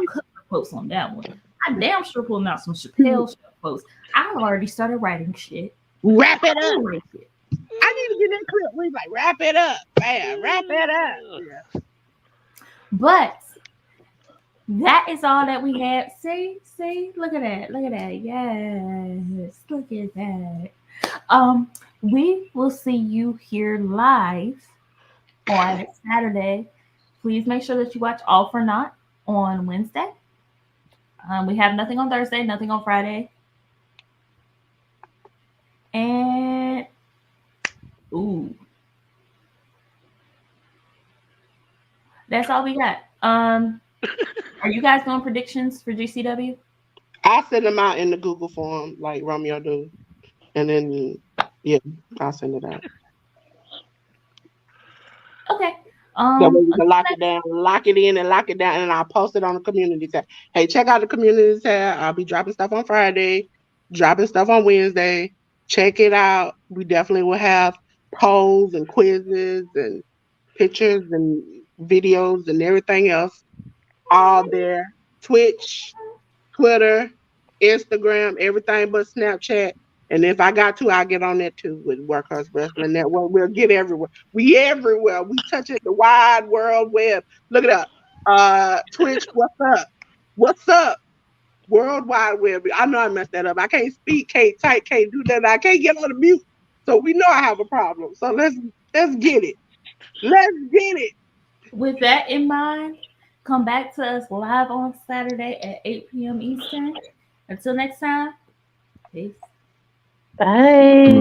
quotes on that one. I damn sure pulling out some Chappelle show quotes. I've already started writing shit. Wrap it up. I need to get that clip. We like wrap it up, man. Wrap it up. Yeah. But that is all that we have. See, look at that. Yes, look at that. We will see you here live on Saturday. Please make sure that you watch All for Naught on Wednesday. We have nothing on Thursday, nothing on Friday. And that's all we got. Are you guys doing predictions for GCW? I'll send them out in the Google form like Romeo do. And then I'll send it out. Okay. That way we can lock it down, lock it in and lock it down, and I'll post it on the community tab. Hey, check out the community tab. I'll be dropping stuff on Friday, dropping stuff on Wednesday. Check it out. We definitely will have polls and quizzes and pictures and videos and everything else all there. Twitch, Twitter, Instagram, everything but Snapchat. And if I got to, I'll get on that too with Workhorse Wrestling Network. We'll get everywhere. We everywhere. We touching the wide world web. Look it up. Twitch, what's up? What's up? World Wide Web. I know I messed that up. I can't speak, can't type, can't do that. I can't get on the mute. So we know I have a problem. So let's get it. Let's get it. With that in mind, come back to us live on Saturday at 8 p.m. Eastern. Until next time, peace. Bye.